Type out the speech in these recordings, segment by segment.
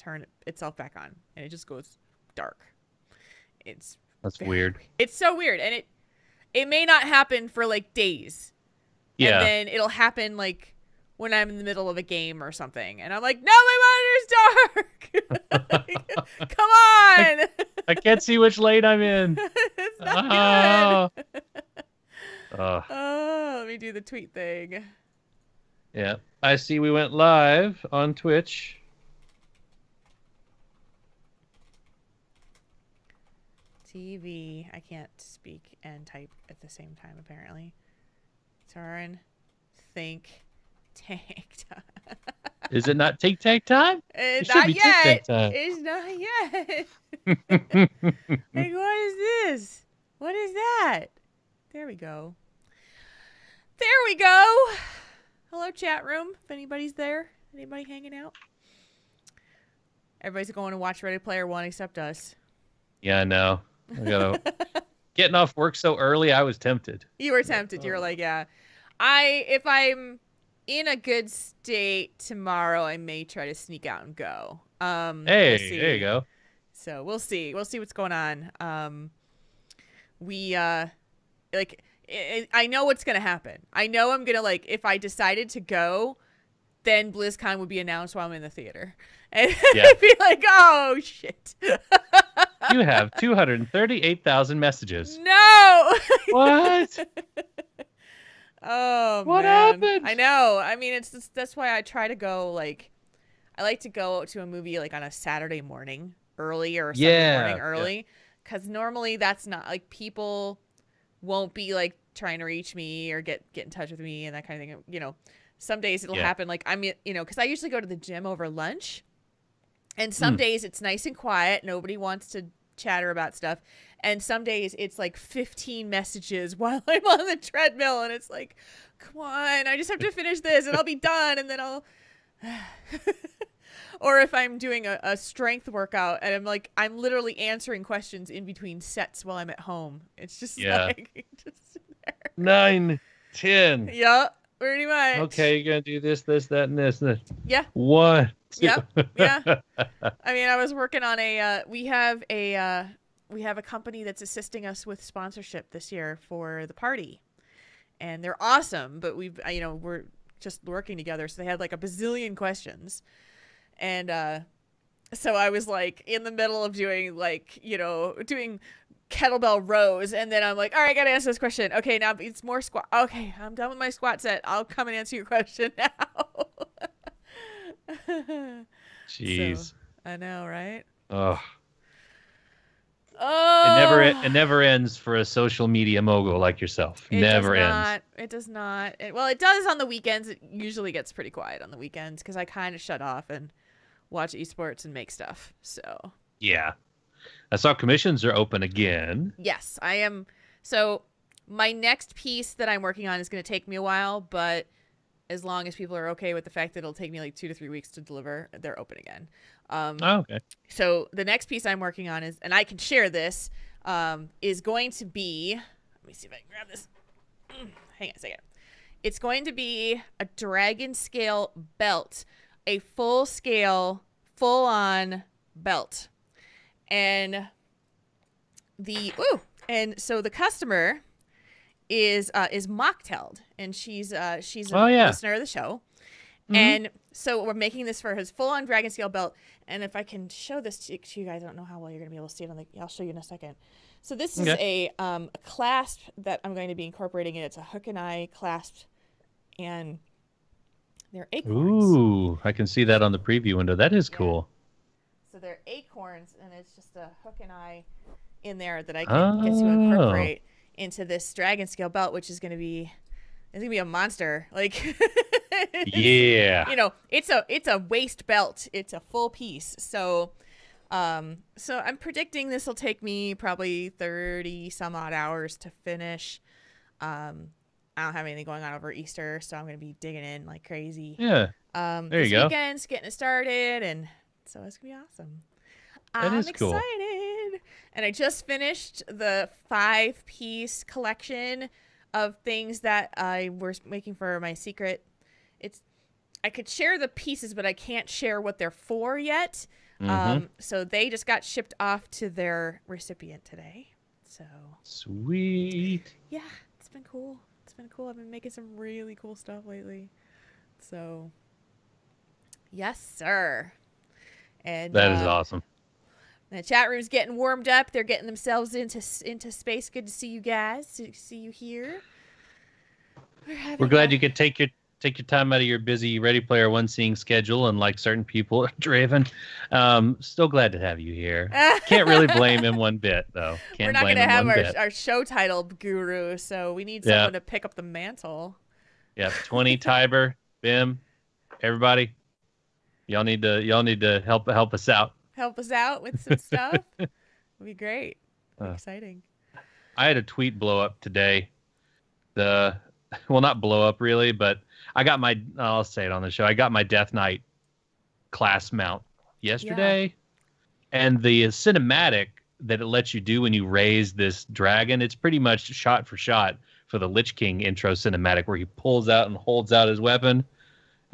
turn itself back on, and it just goes dark. That's weird. It's so weird, and it may not happen for like days, and Yeah. then it'll happen like when I'm in the middle of a game or something, and I'm like, no, my monitor's dark. Come on. I can't see which lane I'm in. It's not good. Oh. Oh, let me do the tweet thing. Yeah. I see we went live on Twitch. TV. I can't speak and type at the same time, apparently. Tauren, think, tank time. Is it not tic tac time? It should Not be yet. tic tac time. It's not yet. Like, what is this? What is that? There we go. There we go. Hello, chat room. If anybody's there. Anybody hanging out? Everybody's going to watch Ready Player One except us. Yeah, I know. I gotta... Getting off work so early, I was tempted. You were tempted. You were like, yeah. If I'm in a good state tomorrow, I may try to sneak out and go. Hey, we'll there you go. So we'll see. We'll see what's going on. I know what's gonna happen. I know I'm gonna if I decided to go, then BlizzCon would be announced while I'm in the theater, and I'd be like, oh shit. You have 238,000 messages. No. What? Oh, what man. happened? I know. I mean, that's why I try to go I like to go to a movie on a Saturday morning early or Sunday morning early, because normally that's not people won't be trying to reach me or get in touch with me and that kind of thing. Some days it'll happen I'm because I usually go to the gym over lunch, and some days it's nice and quiet, nobody wants to chatter about stuff, and some days it's 15 messages while I'm on the treadmill, and it's come on, I just have to finish this and I'll be done, and then I'll or if I'm doing a strength workout and I'm literally answering questions in between sets while I'm at home. It's just just there. 9, 10. Yeah, pretty much. Okay, you're gonna do this, this, that, and this. Yeah. 1, 2. Yep. Yeah. I mean, I was working on we have a company that's assisting us with sponsorship this year for the party, and they're awesome. But we're just working together, so they had a bazillion questions, and so I was in the middle of doing doing kettlebell rows, and then I'm all right, gotta answer this question. Okay, now it's more squat. Okay, I'm done with my squat set. I'll come and answer your question now. Jeez. So, I know, right? Oh. Oh. It never ends for a social media mogul like yourself. It never ends. It does not. Well, it does on the weekends. It usually gets pretty quiet on the weekends because I kind of shut off and watch esports and make stuff. So. Yeah. I saw commissions are open again. Yes, I am. So my next piece that I'm working on is going to take me a while, but as long as people are okay with the fact that it'll take me 2 to 3 weeks to deliver, they're open again. Okay. So the next piece I'm working on is, and I can share this, is going to be, let me see if I can grab this. Hang on a second. It's going to be a dragon scale belt, a full scale, full on belt. And so the customer is Mocktailed, and she's a listener of the show. Mm-hmm. And so we're making this for his full-on dragon scale belt. And if I can show this to you guys, I don't know how well you're going to be able to see it. I'll show you in a second. So this is a clasp that I'm going to be incorporating in. It's a hook and eye clasp, and they're acorns. Ooh, I can see that on the preview window. That is cool. So they're acorns, and it's just a hook and eye in there that I can get to incorporate into this dragon scale belt, which is going to be a monster. Yeah. It's a waist belt. It's a full piece. So I'm predicting this will take me probably 30 some odd hours to finish. I don't have anything going on over Easter, so I'm going to be digging in like crazy. Yeah. There you go. This weekend's getting it started, and so it's going to be awesome. I'm excited. Cool. And I just finished the 5-piece collection of things that I was making for my secret. I could share the pieces, but I can't share what they're for yet. So they just got shipped off to their recipient today. So sweet. Yeah, it's been cool. It's been cool. I've been making some really cool stuff lately. So yes, sir. And that is awesome. The chat room's getting warmed up. They're getting themselves into space. Good to see you guys. To see you here. We're glad you could take your time out of your busy Ready Player One seeing schedule, and like certain people, Draven. Still glad to have you here. Can't really blame him one bit, though. We're not going to have our show title guru, so we need someone to pick up the mantle. Yeah, 20 Tiber, Bim, everybody. Y'all need to help us out. Help us out with some stuff. It'd be great. Exciting. I had a tweet blow up today. Well, not blow up really, but I got I'll say it on the show. I got my Death Knight class mount yesterday. And the cinematic that it lets you do when you raise this dragon, it's pretty much shot for shot for the Lich King intro cinematic, where he pulls out and holds out his weapon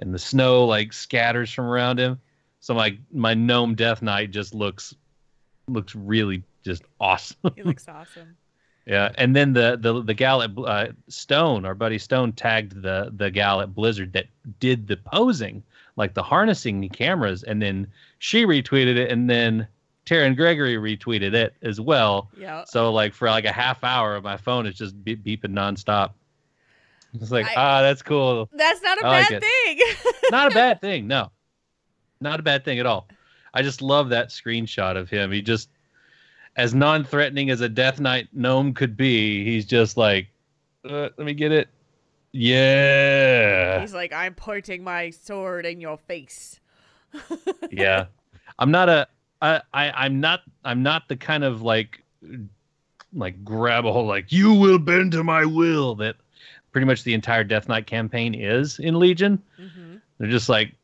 and the snow like scatters from around him. So my gnome Death Knight just looks really just awesome. He looks awesome. Yeah, and then the gal at Stone, our buddy Stone, tagged the gal at Blizzard that did the posing, like the harnessing cameras, and then she retweeted it, and then Taryn Gregory retweeted it as well. Yeah. So like for like a half hour, my phone is just beeping nonstop. It's like, that's cool. That's not a bad thing. Not a bad thing, no. Not a bad thing at all. I just love that screenshot of him. He just, as non-threatening as a Death Knight gnome could be, he's just like, let me get it. Yeah. He's like, I'm pointing my sword in your face. Yeah. I'm not the kind of like grab a hold, like, you will bend to my will, that pretty much the entire Death Knight campaign is in Legion. They're just like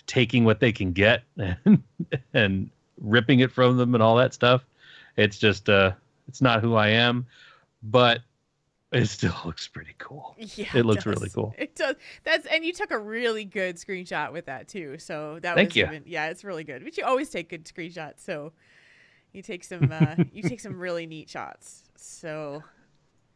taking what they can get and ripping it from them and all that stuff. It's just it's not who I am, but it still looks pretty cool. Yeah, it looks really cool. It does. And you took a really good screenshot with that too. So that Thank was you. Yeah, it's really good. But you always take good screenshots. So you take some really neat shots. So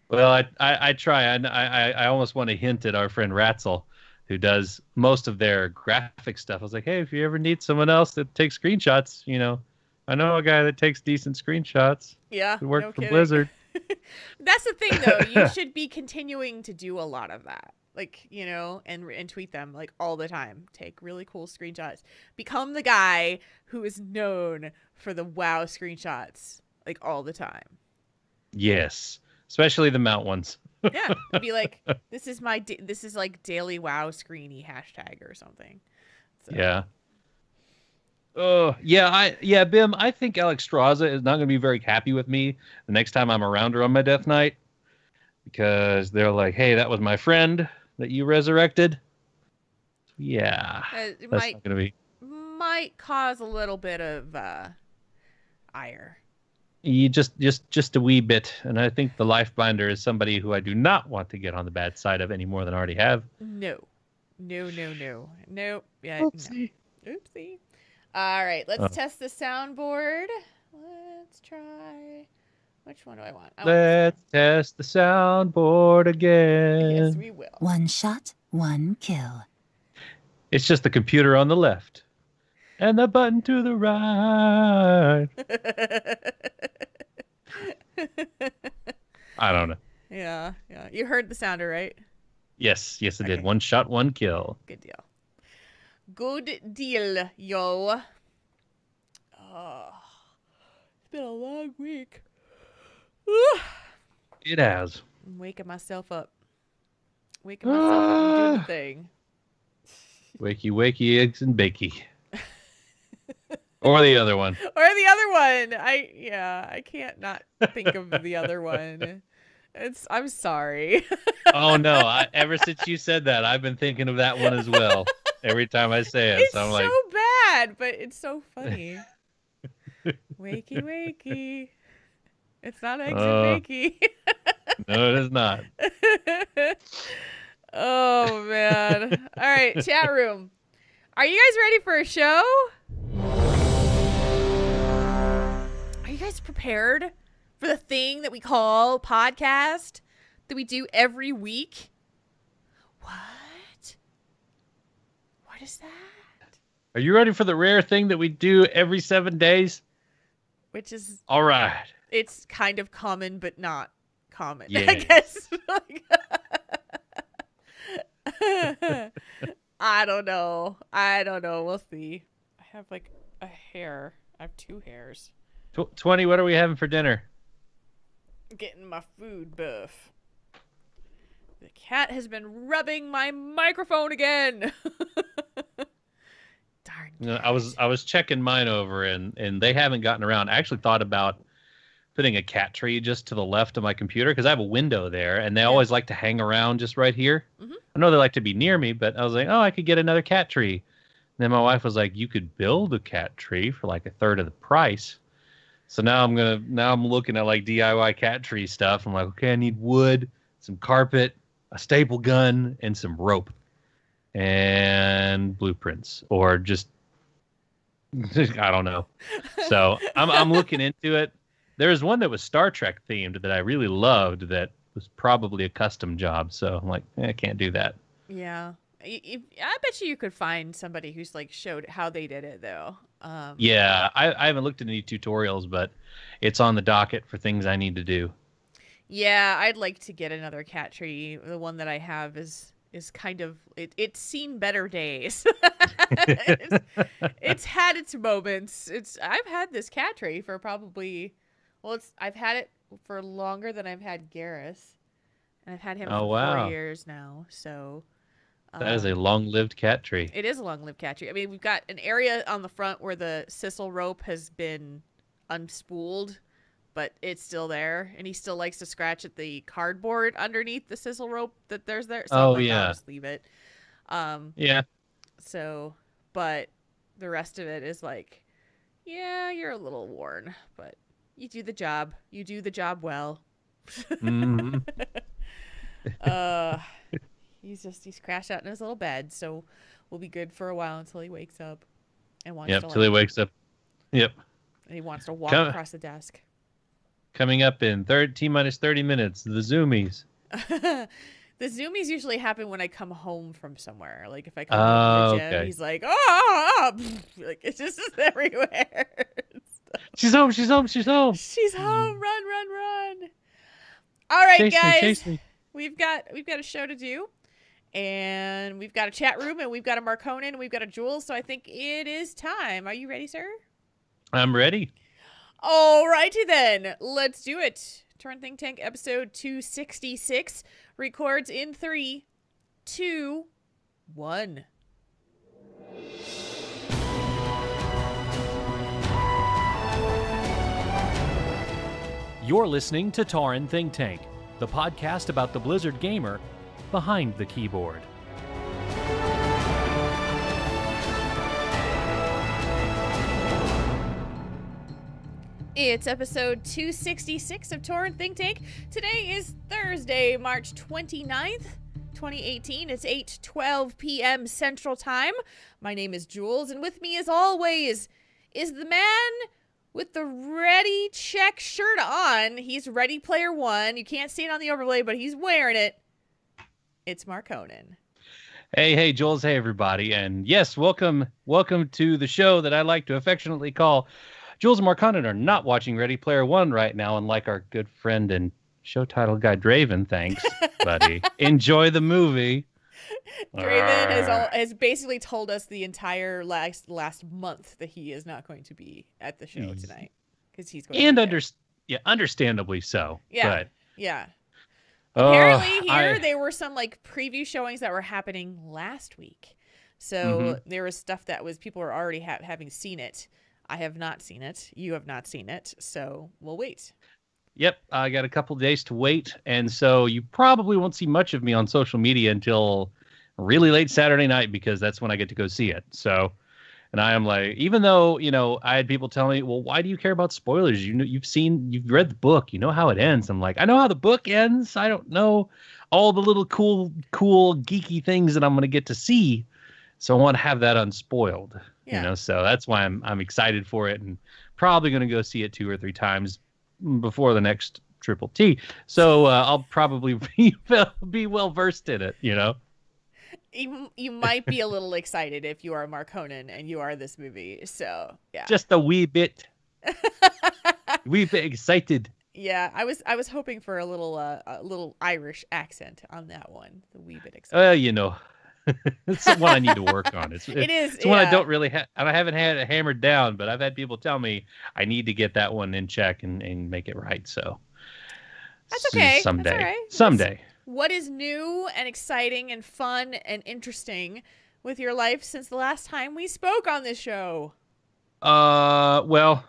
well, I try. I almost want to hint at our friend Ratzel, who does most of their graphic stuff. I was like, hey, if you ever need someone else that takes screenshots, I know a guy that takes decent screenshots. Yeah, who worked for Blizzard. That's the thing, though. You should be continuing to do a lot of that, like, and tweet them like all the time. Take really cool screenshots. Become the guy who is known for the WoW screenshots, like all the time. Yes, especially the mount ones. Yeah, be like, this is like daily WoW screeny hashtag or something. So. Yeah. Oh, yeah, Bim, I think Alex Straza is not going to be very happy with me the next time I'm around her on my Death Knight, because they're like, hey, that was my friend that you resurrected. Yeah, that's not going to be. Might cause a little bit of ire. You just a wee bit, and I think the Lifebinder is somebody who I do not want to get on the bad side of any more than I already have. No. Yeah, Oopsie. No. Oopsie. All right, let's test the soundboard. Let's try. Which one do I want? Let's test the soundboard again. Yes, we will. One shot, one kill. It's just the computer on the left and the button to the right. I don't know. Yeah. You heard the sounder, right? Yes, I did. One shot, one kill. Good deal, yo. Oh, it's been a long week. It has. I'm waking myself up. And doing the thing. Wakey, eggs and bakey. Or the other one. I can't not think of the other one. I'm sorry. Oh no! Ever since you said that, I've been thinking of that one as well. Every time I say it, it's so I'm like, so bad, but it's so funny. Wakey. It's not eggs and bakey. No, it is not. Oh man! All right, chat room. Are you guys ready for a show? Are you guys prepared for the thing that we call podcast that we do every week? What? What is that? Are you ready for the rare thing that we do every 7 days? Which is... All right. It's kind of common, but not common, Yes. I guess. I don't know. We'll see. I have like a hair. I have 2 hairs. 20, what are we having for dinner? Getting my food buff. The cat has been rubbing my microphone again. Darn cat. I was checking mine over, and they haven't gotten around. I actually thought about putting a cat tree just to the left of my computer because I have a window there, and they always like to hang around just right here. Mm-hmm. I know they like to be near me, but I was like, oh, I could get another cat tree. And then my wife was like, you could build a cat tree for like 1/3 of the price. So now I'm looking at like DIY cat tree stuff. I'm like, okay, I need wood, some carpet, a staple gun, and some rope, and blueprints, or just I don't know. So I'm looking into it. There was one that was Star Trek themed that I really loved that was probably a custom job. So I'm like, I can't do that. Yeah. I bet you could find somebody who's like showed how they did it though. Yeah, I haven't looked at any tutorials, but it's on the docket for things I need to do. Yeah, I'd like to get another cat tree. The one that I have is kind of it's seen better days. it's had its moments. I've had this cat tree for probably I've had it for longer than I've had Garrus, and I've had him for 4 years now. So that is a long-lived cat tree. It is a long-lived cat tree. I mean, we've got an area on the front where the sisal rope has been unspooled, but it's still there, and he still likes to scratch at the cardboard underneath the sisal rope that there's there. So I'll just leave it. Yeah. So, but the rest of it is like, yeah, you're a little worn, but you do the job. You do the job well. Mm-hmm. He's crashed out in his little bed, so we'll be good for a while until he wakes up and wants to. Yep, till he wakes up. Yep. And he wants to walk across the desk. Coming up in 30 minutes, the Zoomies. The Zoomies usually happen when I come home from somewhere. Like if I come home from the gym, he's like, oh, like it's just everywhere. She's home. She's home. She's home. She's home. Run, run, run. All right, guys. Chase me. We've got a show to do, and we've got a chat room, and we've got a Marconin, and we've got a Jules. So I think it is time. Are you ready, sir? I'm ready. All righty then. Let's do it. Tauren Think Tank episode 266 records in 3, 2, 1. You're listening to Tauren Think Tank, the podcast about the Blizzard gamer behind the keyboard. It's episode 266 of Tauren Think Tank. Today is Thursday, March 29th, 2018. It's 8:12 p.m. Central Time. My name is Jules, and with me as always is the man with the Ready check shirt on. He's Ready Player One. You can't see it on the overlay, but he's wearing it. It's Marconin. Hey, Jules. Hey, everybody. And yes, welcome to the show that I like to affectionately call Jules and Marconin are not watching Ready Player One right now, unlike our good friend and show title guy, Draven. Thanks, buddy. Enjoy the movie. Draven has basically told us the entire last month that he is not going to be at the show tonight because he's going understandably so. Yeah, but, yeah. Apparently, there were some like preview showings that were happening last week, so there was stuff that was people were already having seen it. I have not seen it. You have not seen it, so we'll wait. Yep, I got a couple days to wait, and so you probably won't see much of me on social media until really late Saturday night because that's when I get to go see it. So, and I am like, even though, I had people tell me, well, why do you care about spoilers? You've read the book, you know how it ends. I'm like, I know how the book ends. I don't know all the little cool, geeky things that I'm going to get to see. So I want to have that unspoiled, Yeah. so that's why I'm excited for it, and probably going to go see it 2 or 3 times before the next Triple T. So I'll probably be well versed in it, You might be a little excited if you are Markonnen and you are this movie. So yeah. Just a wee bit excited. Yeah, I was hoping for a little Irish accent on that one. The wee bit excited. It's the one I need to work on. It's one I don't really have. I haven't had it hammered down, but I've had people tell me I need to get that one in check and make it right. So that's okay. Someday. That's all right. Someday. What is new and exciting and fun and interesting with your life since the last time we spoke on this show? Well,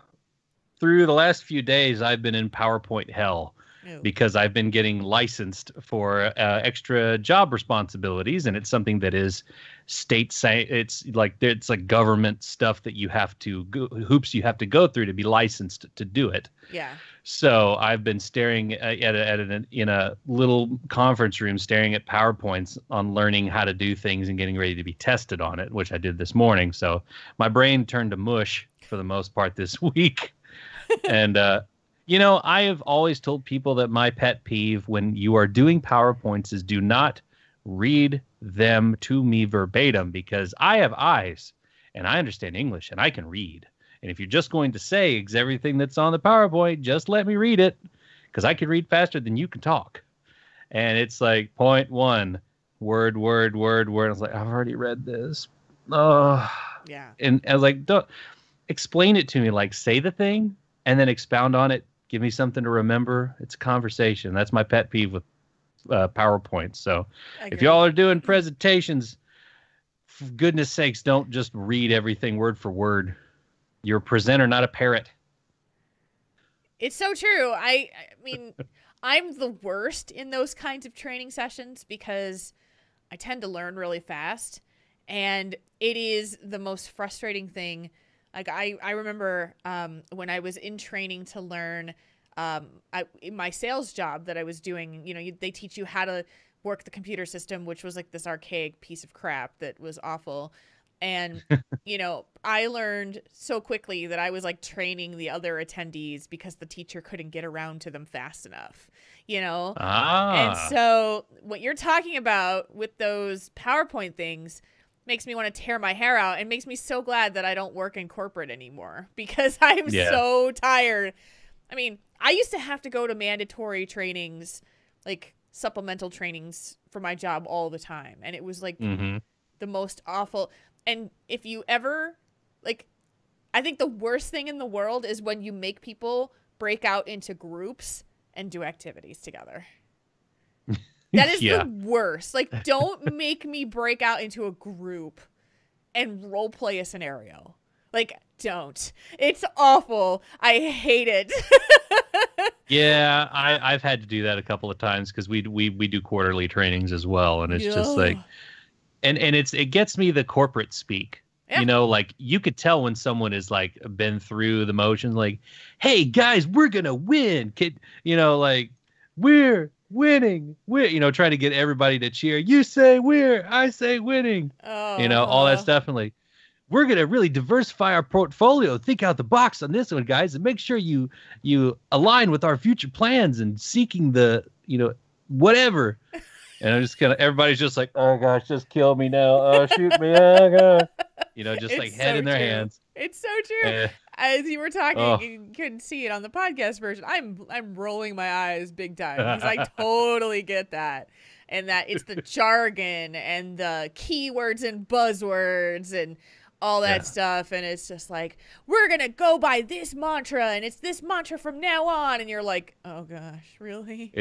through the last few days, I've been in PowerPoint hell. Because I've been getting licensed for extra job responsibilities, and it's something that is it's like government stuff that you have to hoops you have to go through to be licensed to do it. Yeah. So I've been staring in a little conference room, staring at PowerPoints on learning how to do things and getting ready to be tested on it, which I did this morning. So my brain turned to mush for the most part this week, and I have always told people that my pet peeve when you are doing PowerPoints is do not read them to me verbatim, because I have eyes and I understand English and I can read. And if you're just going to say everything that's on the PowerPoint, just let me read it, because I can read faster than you can talk. And it's like point 1, word. I was like, I've already read this. Oh, yeah. And I was like, don't explain it to me. Like, say the thing and then expound on it. Give me something to remember. It's a conversation. That's my pet peeve with PowerPoint. So if y'all are doing presentations, for goodness sakes, don't just read everything word for word. You're a presenter, not a parrot. It's so true. I mean, I'm the worst in those kinds of training sessions because I tend to learn really fast, and it is the most frustrating thing. Like I remember when I was in training to learn in my sales job that I was doing, they teach you how to work the computer system, which was like this archaic piece of crap that was awful. And, I learned so quickly that I was like training the other attendees because the teacher couldn't get around to them fast enough, And so what you're talking about with those PowerPoint things makes me want to tear my hair out, and makes me so glad that I don't work in corporate anymore, because I'm so tired. I mean, I used to have to go to mandatory trainings, like supplemental trainings for my job all the time. And it was like the most awful. And if you ever, I think the worst thing in the world is when you make people break out into groups and do activities together. That is the worst. Don't make me break out into a group and role play a scenario. Don't. It's awful. I hate it. Yeah, I've had to do that a couple of times because we do quarterly trainings as well, and it's just like, and it gets me the corporate speak. Yeah. You could tell when someone is been through the motions, hey guys, we're gonna win. We're winning. We're trying to get everybody to cheer. You say I say winning. Oh. All that stuff, and we're gonna really diversify our portfolio. Think out the box on this one, guys, and make sure you align with our future plans and seeking the whatever. And I'm just everybody's just like, oh gosh, just kill me now. Oh, shoot me. Oh god. Just it's head so in their true. hands. It's so true. As you were talking, you couldn't see it on the podcast version. I'm rolling my eyes big time because I totally get that. And that it's the jargon and the keywords and buzzwords and all that stuff. And it's just we're going to go by this mantra, and it's this mantra from now on. And you're like, oh gosh, really?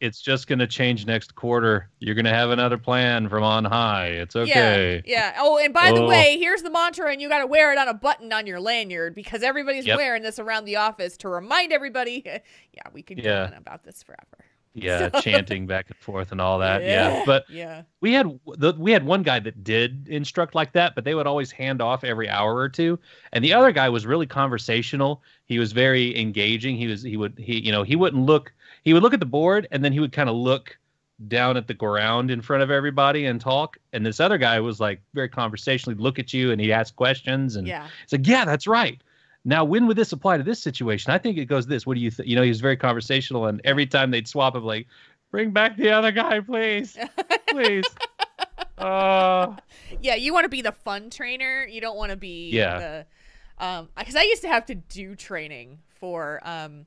It's just going to change next quarter. You're going to have another plan from on high. It's okay. Yeah. Oh, and by the way, here's the mantra, and you got to wear it on a button on your lanyard because everybody's wearing this around the office to remind everybody. Yeah, we could go on about this forever. Yeah, chanting back and forth and all that. Yeah. But we had one guy that did instruct like that, but they would always hand off every hour or two. And the other guy was really conversational. He was very engaging. He would look at the board, and then he would kind of look down at the ground in front of everybody and talk. And this other guy was like very conversationally look at you and he'd ask questions. And it's like, yeah, that's right. Now, when would this apply to this situation? I think it goes this. What do you think? You know, he was very conversational. And every time they'd swap him, like, bring back the other guy, please. Please. Yeah, you want to be the fun trainer. You don't want to be the because I used to have to do training for when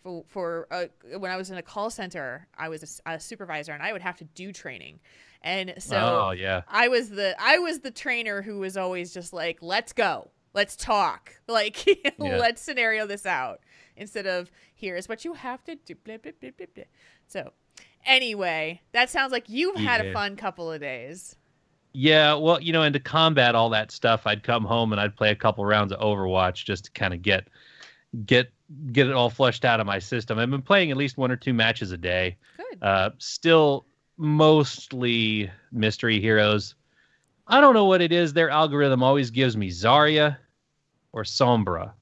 I was in a call center. I was a supervisor and I would have to do training. And so I was the trainer who was always just like, let's go. Let's talk. Like, let's scenario this out instead of here's what you have to do. Blah, blah, blah, blah, blah. So anyway, that sounds like you've had a fun couple of days. Yeah, well, you know, and to combat all that stuff, I'd come home and I'd play a couple rounds of Overwatch just to kind of get it all flushed out of my system. I've been playing at least 1 or 2 matches a day. Good. Still mostly mystery heroes. I don't know what it is. Their algorithm always gives me Zarya or Sombra,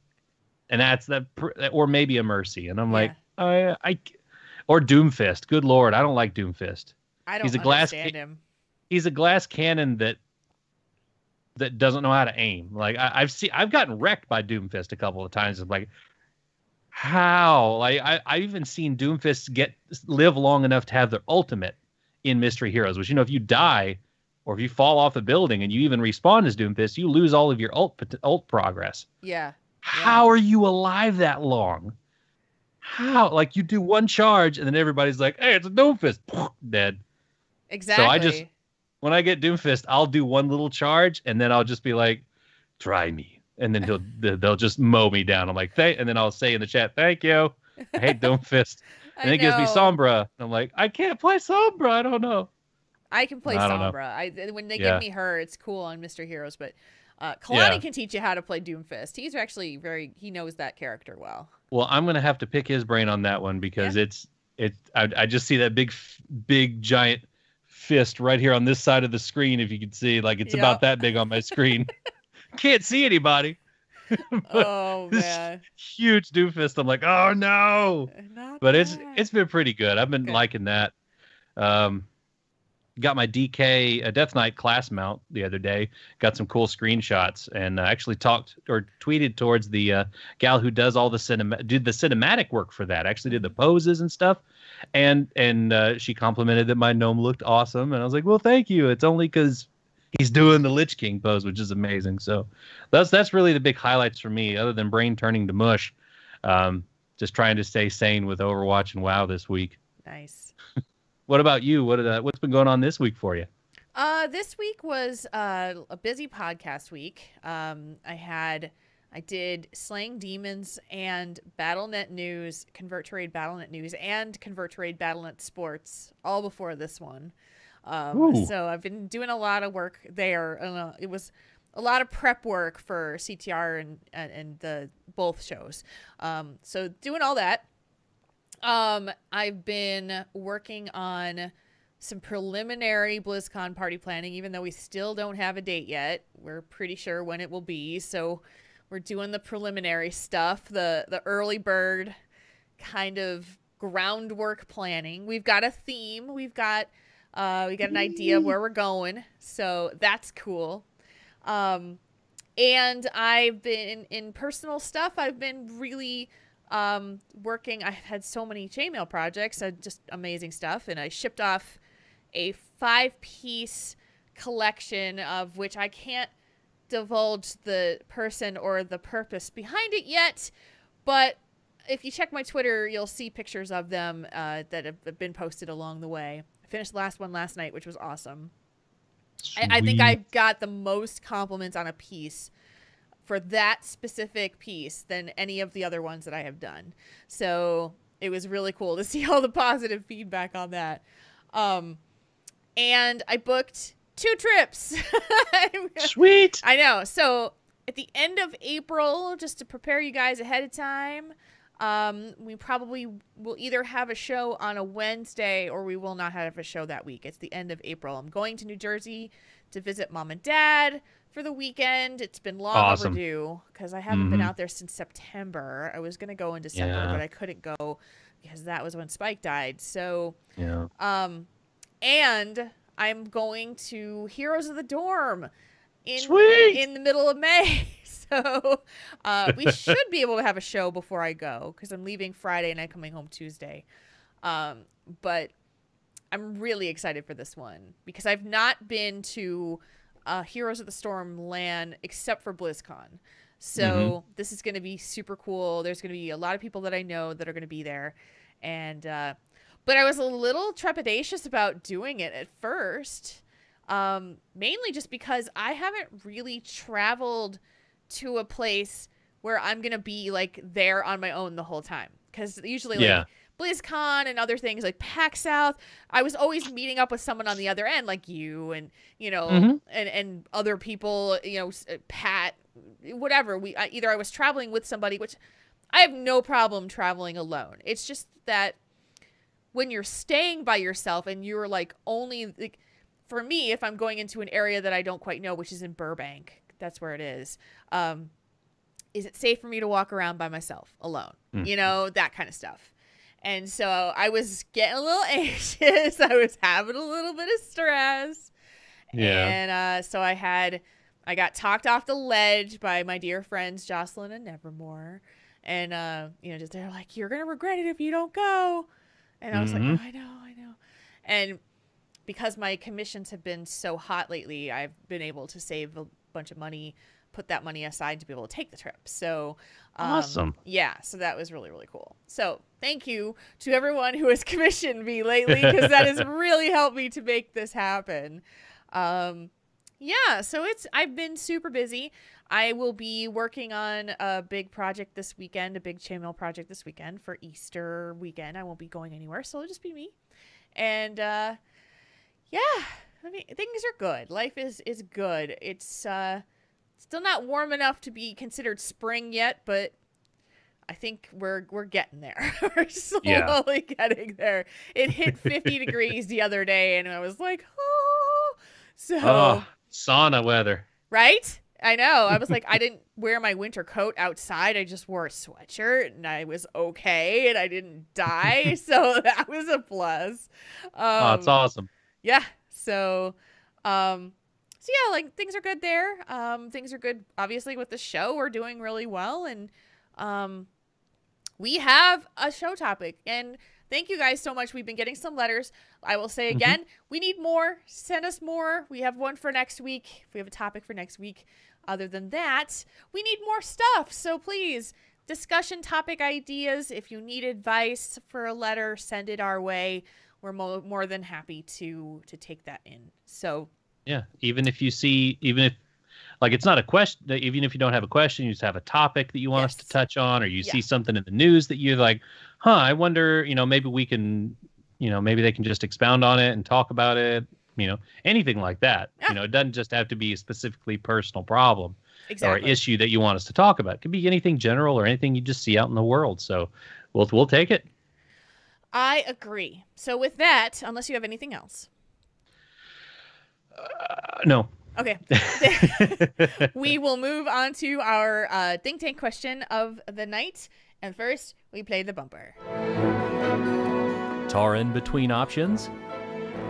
and that's that, or maybe a Mercy, and I'm like, I or Doomfist. Good Lord, I don't like Doomfist. I don't understand him. He's a glass cannon that doesn't know how to aim. Like I've gotten wrecked by Doomfist a couple of times. I'm like, how? Like I've even seen Doomfist live long enough to have their ultimate in Mystery Heroes, which, you know, if you die or if you fall off a building and you even respawn as Doomfist, you lose all of your ult progress. Yeah. How are you alive that long? How? Like, you do one charge and then everybody's like, hey, it's a Doomfist. Dead. Exactly. So when I get Doomfist, I'll do one little charge and then I'll just be like, try me. And then they'll just mow me down. I'm like, and then I'll say in the chat, thank you. I hate Doomfist. And it gives me Sombra. I'm like, I can't play Sombra. I don't know. I can play Sombra. When they give me her, it's cool on Mr. Heroes. But Kalani can teach you how to play Doomfist. He's actually he knows that character well. Well, I'm going to have to pick his brain on that one because I just see that big giant fist right here on this side of the screen. If you can see, like, it's about that big on my screen. Can't see anybody. Oh man, huge Doomfist. I'm like, oh no. But it's been pretty good. I've been liking that. Got my DK Death Knight class mount the other day. Got some cool screenshots and actually tweeted towards the gal who does all the cinematic work for that. Actually did the poses and stuff. And she complimented that my gnome looked awesome. And I was like, well, thank you. It's only because he's doing the Lich King pose, which is amazing. So that's really the big highlights for me, other than brain turning to mush. Just trying to stay sane with Overwatch and WoW this week. Nice. What about you? What's been going on this week for you? This week was a busy podcast week. I did Slaying Demons and BattleNet News, Convert to Raid BattleNet News, and Convert to Raid BattleNet Sports, all before this one. So I've been doing a lot of work there. It was a lot of prep work for CTR and the both shows. So doing all that. I've been working on some preliminary BlizzCon party planning, even though we still don't have a date yet. We're pretty sure when it will be. So we're doing the preliminary stuff, the early bird kind of groundwork planning. We've got a theme. We got an idea of where we're going. So that's cool. And I've been in personal stuff. I've been really working. I've had so many chainmail projects, just amazing stuff. And I shipped off a 5-piece collection of which I can't divulge the person or the purpose behind it yet. But if you check my Twitter, you'll see pictures of them that have been posted along the way. I finished the last one last night, which was awesome. I think I got the most compliments on a piece for that specific piece than any of the other ones that I have done. So it was really cool to see all the positive feedback on that. And I booked 2 trips. Sweet. I know. So at the end of April, just to prepare you guys ahead of time, we probably will either have a show on a Wednesday or we will not have a show that week. It's the end of April. I'm going to New Jersey to visit mom and dad for the weekend. It's been long overdue because I haven't been out there since September. I was going to go in December, but I couldn't go because that was when Spike died. So, And I'm going to Heroes of the Dorm Sweet! in the middle of May. So we should be able to have a show before I go because I'm leaving Friday and I'm coming home Tuesday. But I'm really excited for this one because I've not been to Heroes of the Storm LAN except for BlizzCon. So this is going to be super cool. There's going to be a lot of people that I know that are going to be there. And but I was a little trepidatious about doing it at first. Mainly just because I haven't really traveled to a place where I'm going to be like there on my own the whole time. Because usually like BlizzCon and other things like PAX South, I was always meeting up with someone on the other end, like you and, you know, and other people, you know, Pat, whatever. Either I was traveling with somebody, which I have no problem traveling alone. It's just that when you're staying by yourself and you're like only, like, for me, if I'm going into an area that I don't quite know, which is in Burbank, that's where it is it safe for me to walk around by myself alone? You know, that kind of stuff. And so I was getting a little anxious. I was having a little bit of stress. Yeah. And so I got talked off the ledge by my dear friends Jocelyn and Nevermore. And, you know, just they're like, you're going to regret it if you don't go. And I was like, oh, I know. And because my commissions have been so hot lately, I've been able to save a bunch of money, put that money aside to be able to take the trip. So awesome. Yeah, so that was really, really cool. So thank you to everyone who has commissioned me lately, because that has really helped me to make this happen. Yeah, so I've been super busy. I will be working on a big project this weekend, a big chainmail project this weekend for Easter weekend. I won't be going anywhere, so it'll just be me. And yeah, I mean, things are good. Life is good. It's still not warm enough to be considered spring yet, but I think we're getting there. We're slowly getting there. It hit 50 degrees the other day, and I was like, oh. So sauna weather. Right? I know. I was like, I didn't wear my winter coat outside. I just wore a sweatshirt, and I was okay, and I didn't die. So that was a plus. It's awesome. Yeah. So yeah, like things are good there. Things are good, obviously, with the show. We're doing really well, and we have a show topic. And thank you guys so much. We've been getting some letters. I will say again, we need more. Send us more. We have one for next week. If we have a topic for next week. Other than that, we need more stuff. So please, discussion topic ideas. If you need advice for a letter, send it our way. We're more than happy to take that in. So yeah, even if like it's not a question, even if you don't have a question, you just have a topic that you want us to touch on, or you see something in the news that you're like, I wonder, maybe we can, maybe they can just expound on it and talk about it, anything like that. Yeah. It doesn't just have to be a specifically personal problem or issue that you want us to talk about. It could be anything general or anything you just see out in the world. So we'll take it. I agree. So with that, unless you have anything else. No. Okay. We will move on to our think tank question of the night. And first, we play the bumper. Tauren between options?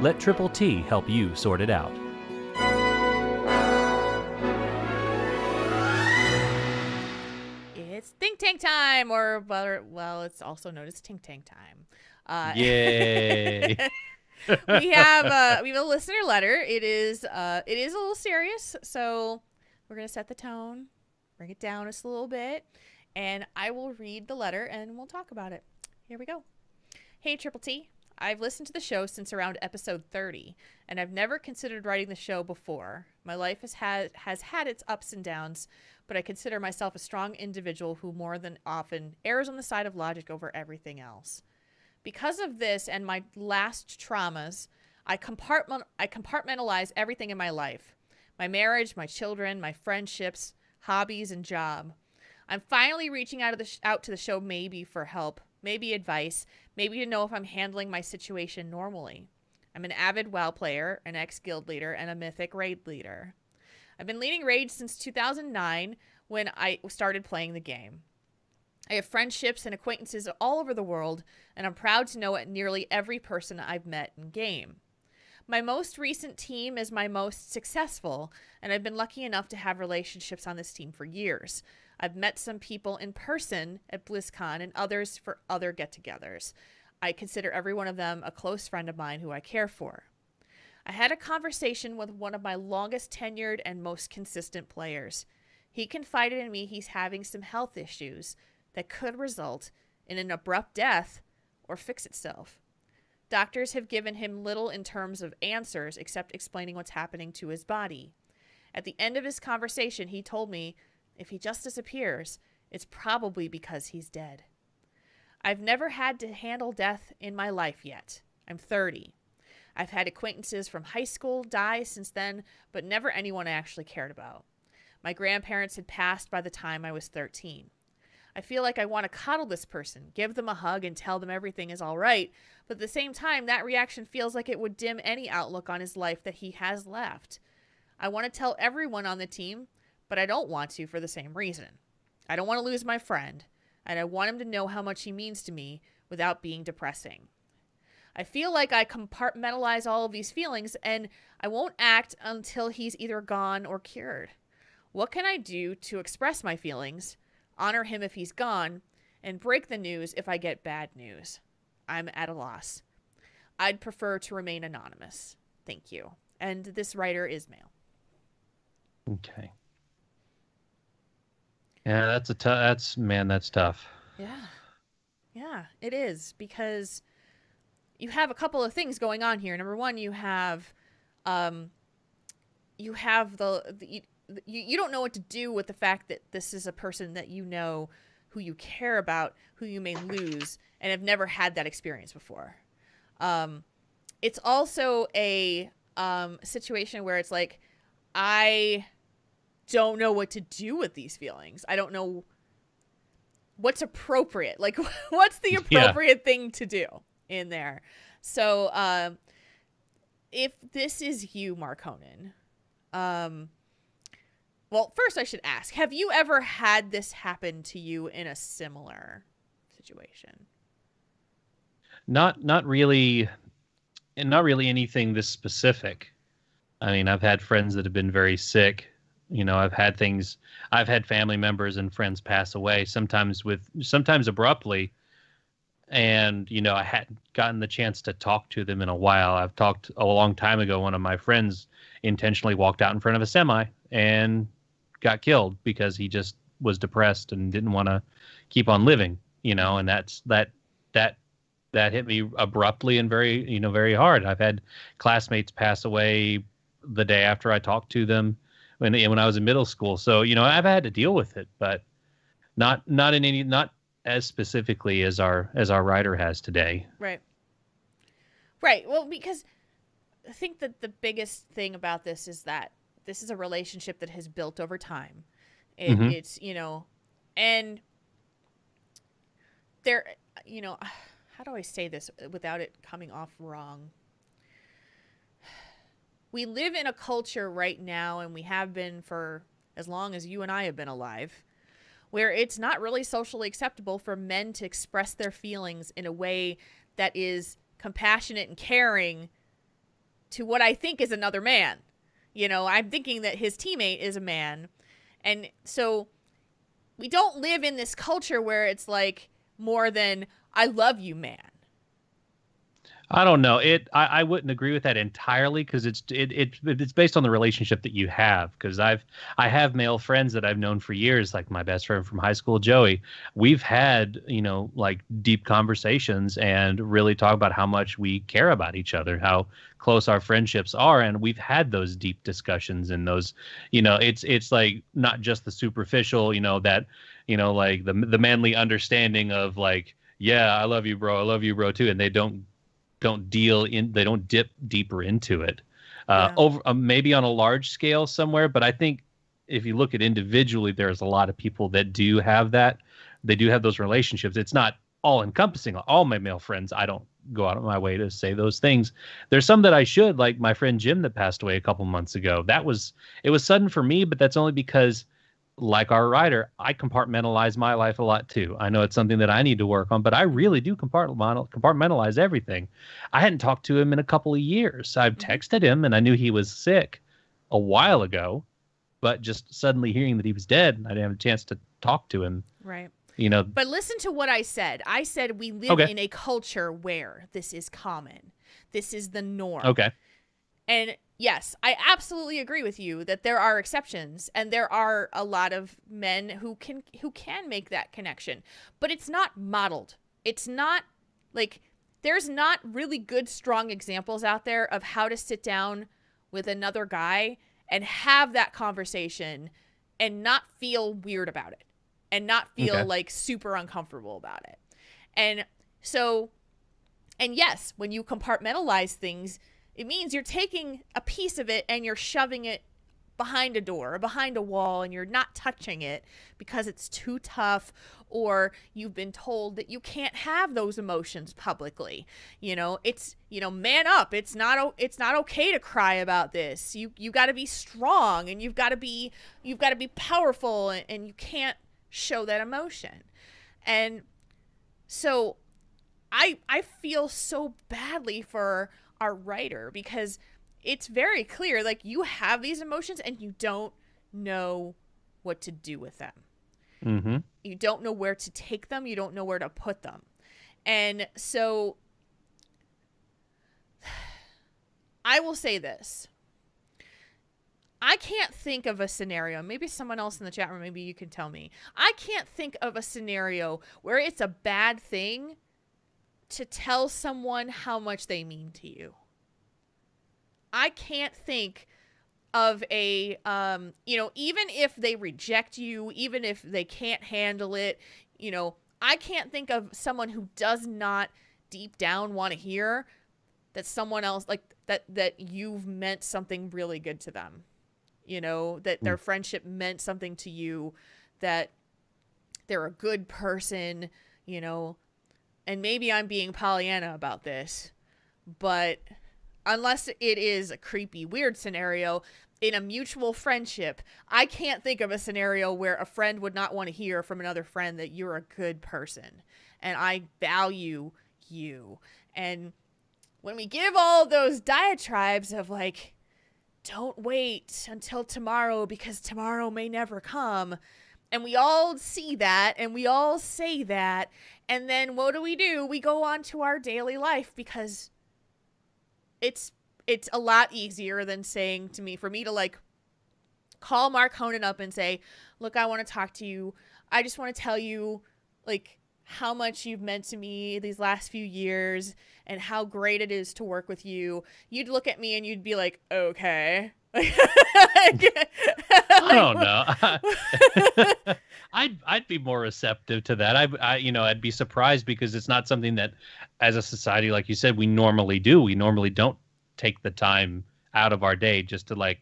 Let Triple T help you sort it out. It's think tank time, or well, it's also known as Tink Tank time. Yay! we have a listener letter. It is a little serious, so we're gonna set the tone, bring it down just a little bit, and I will read the letter and we'll talk about it. Here we go. Hey, Triple T. I've listened to the show since around episode 30, and I've never considered writing the show before. My life has had its ups and downs, but I consider myself a strong individual who more than often errs on the side of logic over everything else. Because of this and my last traumas, I compartmentalize everything in my life. My marriage, my children, my friendships, hobbies, and job. I'm finally reaching out to the show maybe for help, maybe advice, maybe to know if I'm handling my situation normally. I'm an avid WoW player, an ex-guild leader, and a mythic raid leader. I've been leading raids since 2009 when I started playing the game. I have friendships and acquaintances all over the world, and I'm proud to know nearly every person I've met in game. My most recent team is my most successful, and I've been lucky enough to have relationships on this team for years. I've met some people in person at BlizzCon and others for other get-togethers. I consider every one of them a close friend of mine who I care for. I had a conversation with one of my longest tenured and most consistent players. He confided in me he's having some health issues that could result in an abrupt death or fix itself. Doctors have given him little in terms of answers except explaining what's happening to his body. At the end of his conversation, he told me if he just disappears, it's probably because he's dead. I've never had to handle death in my life yet. I'm 30. I've had acquaintances from high school die since then, but never anyone I actually cared about. My grandparents had passed by the time I was 13. I feel like I want to cuddle this person, give them a hug, and tell them everything is all right, but at the same time, that reaction feels like it would dim any outlook on his life that he has left. I want to tell everyone on the team, but I don't want to for the same reason. I don't want to lose my friend, and I want him to know how much he means to me without being depressing. I feel like I compartmentalize all of these feelings, and I won't act until he's either gone or cured. What can I do to express my feelings, honor him if he's gone, and break the news if I get bad news? I'm at a loss. I'd prefer to remain anonymous. Thank you. And this writer is male. Okay. Yeah, that's that's tough. Yeah. Yeah, it is, because you have a couple of things going on here. Number one, you have you don't know what to do with the fact that this is a person that you know, who you care about, who you may lose, and have never had that experience before. It's also a situation where it's like, I don't know what to do with these feelings. I don't know what's appropriate. Like, what's the appropriate thing to do in there? So, if this is you, Marconin, well, first I should ask, have you ever had this happen to you in a similar situation? Not really, and not really anything this specific. I mean, I've had friends that have been very sick. You know, I've had family members and friends pass away, sometimes abruptly. And, you know, I hadn't gotten the chance to talk to them in a while. I've talked a long time ago. One of my friends intentionally walked out in front of a semi and got killed because he just was depressed and didn't want to keep on living, you know, and that hit me abruptly and very hard. I've had classmates pass away the day after I talked to them when I was in middle school. So, you know, I've had to deal with it, but not as specifically as our writer has today. Right. Well, because I think that the biggest thing about this is that this is a relationship that has built over time. It's, you know, and there, you know, how do I say this without it coming off wrong? We live in a culture right now, and we have been for as long as you and I have been alive, where it's not really socially acceptable for men to express their feelings in a way that is compassionate and caring to what I think is another man. You know, I'm thinking that his teammate is a man. And so we don't live in this culture where it's like more than, I love you, man. I don't know. I wouldn't agree with that entirely, because it's based on the relationship that you have. Because I have male friends that I've known for years, like my best friend from high school, Joey. We've had, you know, like deep conversations and really talk about how much we care about each other, how close our friendships are, and we've had those deep discussions. And those, you know, it's like not just the superficial, you know, that, you know, like the manly understanding of like, yeah, I love you, bro, too, and they don't dip deeper into it over maybe on a large scale somewhere. But I think if you look at individually, there's a lot of people that do have that. They do have those relationships. It's not all encompassing. All my male friends, I don't go out of my way to say those things. There's some that I should, like my friend Jim that passed away a couple months ago. It was sudden for me, but that's only because like our writer, I compartmentalize my life a lot too. I know it's something that I need to work on, but I really do compartmentalize everything. I hadn't talked to him in a couple of years. I've texted him, and I knew he was sick a while ago, but just suddenly hearing that he was dead, I didn't have a chance to talk to him. Right. You know. But listen to what I said. I said we live in a culture where this is common. This is the norm. Okay. And yes, I absolutely agree with you that there are exceptions, and there are a lot of men who can make that connection, but it's not modeled. It's not like there's not really good, strong examples out there of how to sit down with another guy and have that conversation and not feel weird about it and not feel like super uncomfortable about it. And so, and yes, when you compartmentalize things, it means you're taking a piece of it and you're shoving it behind a door or behind a wall, and you're not touching it because it's too tough, or you've been told that you can't have those emotions publicly. You know, it's, you know, man up. It's not okay to cry about this. You got to be strong, and you've got to be powerful, and you can't show that emotion. And so I feel so badly for our writer, because it's very clear, like, you have these emotions and you don't know what to do with them. Mm-hmm. You don't know where to take them. You don't know where to put them. And so I will say this. I can't think of a scenario, maybe someone else in the chat room, maybe you can tell me. I can't think of a scenario where it's a bad thing to tell someone how much they mean to you. I can't think of a, you know, even if they reject you, even if they can't handle it, you know, I can't think of someone who does not deep down want to hear that someone else, like, that you've meant something really good to them. You know, that their friendship meant something to you, that they're a good person, you know. And maybe I'm being Pollyanna about this, but unless it is a creepy, weird scenario in a mutual friendship, I can't think of a scenario where a friend would not want to hear from another friend that you're a good person and I value you. And when we give all those diatribes of like, don't wait until tomorrow because tomorrow may never come, and we all see that and we all say that, and then what do? We go on to our daily life, because it's a lot easier than saying to me, for me to like call Mark Honan up and say, look, I want to talk to you. I just want to tell you like how much you've meant to me these last few years and how great it is to work with you. You'd look at me and you'd be like, okay. I don't know. I'd be more receptive to that. I'd be surprised, because it's not something that, as a society, like you said, we normally do. We normally don't take the time out of our day just to like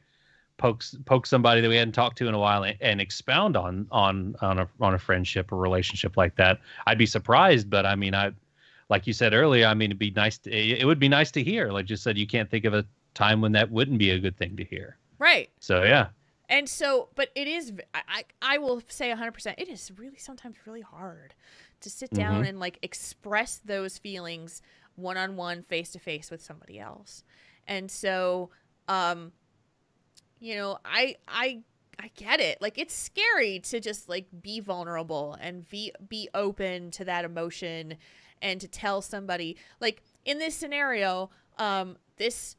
poke somebody that we hadn't talked to in a while and expound on a friendship or relationship like that. I'd be surprised, but I mean, like you said earlier, I mean, it would be nice to hear. Like you said, you can't think of a time when that wouldn't be a good thing to hear. Right. So, yeah. And so, but it is, I will say 100%, it is really sometimes really hard to sit down and like express those feelings one-on-one, face-to-face with somebody else. And so, you know, I get it. Like, it's scary to just like be vulnerable and be open to that emotion and to tell somebody, like in this scenario, this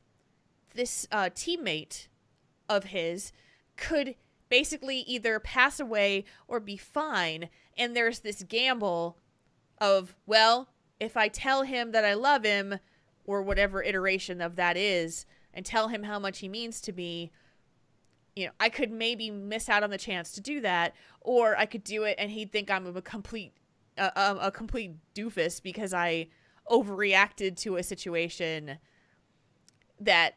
teammate of his could basically either pass away or be fine. And there's this gamble of, well, if I tell him that I love him, or whatever iteration of that is, and tell him how much he means to me, you know, I could maybe miss out on the chance to do that, or I could do it and he'd think I'm a complete doofus because I overreacted to a situation that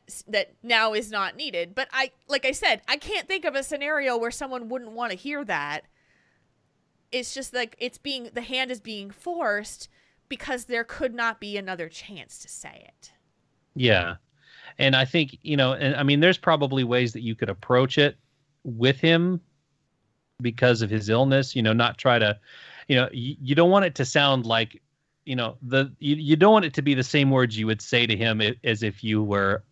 now is not needed. But like I said, I can't think of a scenario where someone wouldn't want to hear that. It's just like the hand is being forced because there could not be another chance to say it. Yeah. And I think, you know, and I mean, there's probably ways that you could approach it with him because of his illness, not try to, you don't want it to sound like, you don't want it to be the same words you would say to him as if you were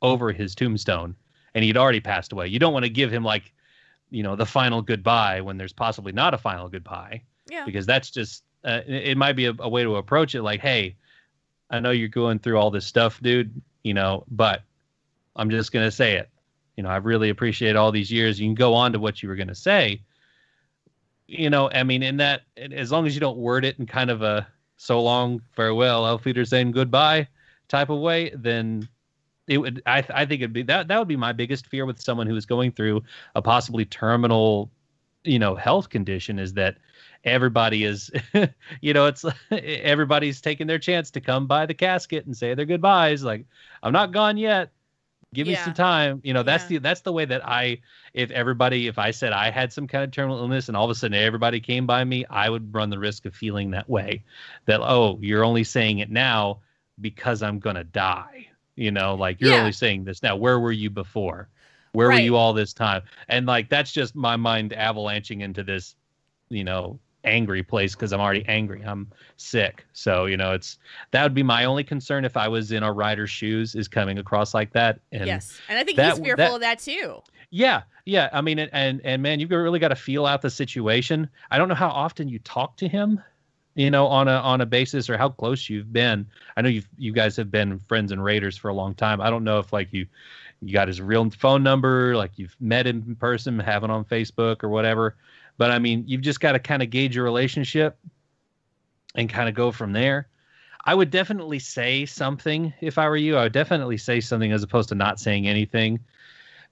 over his tombstone and he'd already passed away. You don't want to give him like, the final goodbye when there's possibly not a final goodbye. Yeah. Because that's just, it might be a way to approach it like, hey, I know you're going through all this stuff, dude, but I'm just going to say it. I really appreciate all these years. You can go on to what you were going to say. I mean, in that, as long as you don't word it in kind of a so long, farewell, Auf Wiedersehen, goodbye type of way, then it would, I think it'd be, that would be my biggest fear with someone who is going through a possibly terminal, health condition, is that everybody is, it's everybody's taking their chance to come by the casket and say their goodbyes. Like, I'm not gone yet. Give me some time. That's the way that if I said I had some kind of terminal illness and all of a sudden everybody came by me, I would run the risk of feeling that way. That, oh, you're only saying it now because I'm going to die. Like, you're only saying this now. Where were you before? Where were you all this time? And like, that's just my mind avalanching into this, angry place because I'm already angry. I'm sick. So, that would be my only concern if I was in a writer's shoes, is coming across like that. And yes. And I think he's fearful of that too. Yeah. Yeah. I mean, and man, you've really got to feel out the situation. I don't know how often you talk to him, on a basis, or how close you've been. I know you guys have been friends and raiders for a long time. I don't know if like you got his real phone number, like you've met him in person, have it on Facebook or whatever. But I mean, you've just got to kind of gauge your relationship and kind of go from there. I would definitely say something if I were you. I would definitely say something as opposed to not saying anything,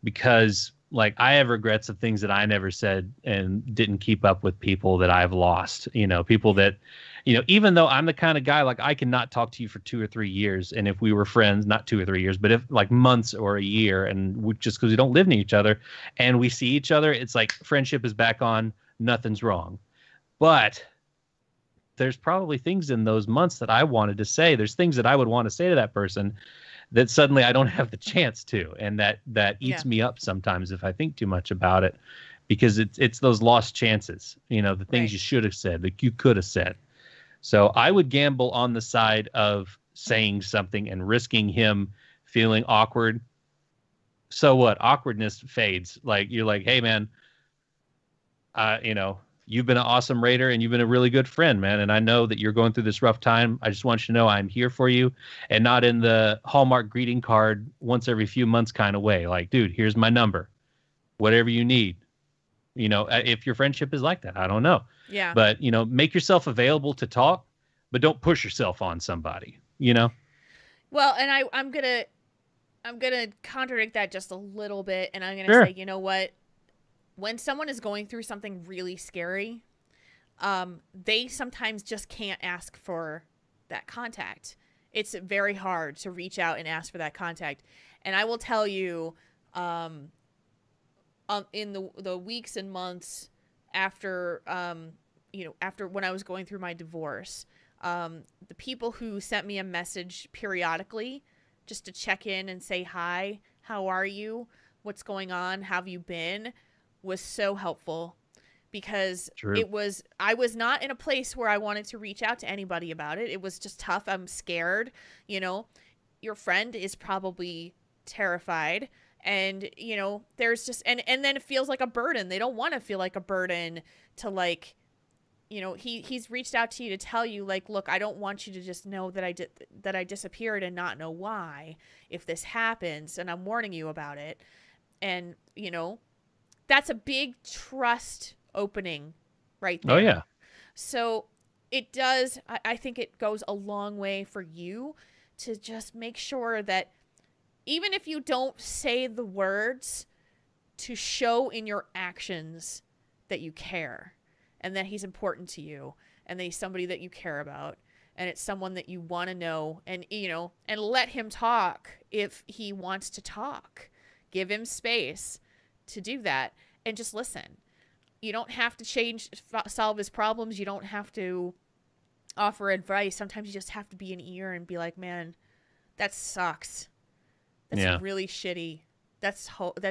because like, I have regrets of things that I never said and didn't keep up with people that I've lost, people that, even though I'm the kind of guy, like, I cannot talk to you for 2 or 3 years. And if we were friends, not 2 or 3 years, but if like months or a year, and just because we don't live near each other and we see each other, it's like friendship is back on, nothing's wrong. But there's probably things in those months that I wanted to say. There's things that I would want to say to that person that suddenly I don't have the chance to. And that eats me up sometimes if I think too much about it, because it's those lost chances, the things you should have said, that you could have said. So I would gamble on the side of saying something and risking him feeling awkward. So what? Awkwardness fades. Like, you're like, hey man, you've been an awesome raider and you've been a really good friend, man. And I know that you're going through this rough time. I just want you to know I'm here for you, and not in the Hallmark greeting card once every few months kind of way. Like, dude, here's my number, whatever you need. If your friendship is like that, I don't know. Yeah. But, make yourself available to talk, but don't push yourself on somebody, Well, and I'm going to contradict that just a little bit. And I'm going to say, you know what? When someone is going through something really scary, they sometimes just can't ask for that contact. It's very hard to reach out and ask for that contact. And I will tell you, in the weeks and months after, after when I was going through my divorce, the people who sent me a message periodically just to check in and say, hi, how are you? What's going on? How have you been? Was so helpful, because I was not in a place where I wanted to reach out to anybody about it. It was just tough. I'm scared. Your friend is probably terrified, and there's just, and then it feels like a burden. They don't want to feel like a burden to, like, he's reached out to you to tell you, like, look, I don't want you to just know that I disappeared and not know why if this happens, and I'm warning you about it. And that's a big trust opening right there. Oh, yeah. So it does, I think it goes a long way for you to just make sure that even if you don't say the words, to show in your actions that you care and that he's important to you and that he's somebody that you care about and it's someone that you want to know, and, and let him talk if he wants to talk. Give him space to do that, and just listen. You don't have to solve his problems. You don't have to offer advice. Sometimes you just have to be an ear and be like, man, that sucks. That's really shitty. That's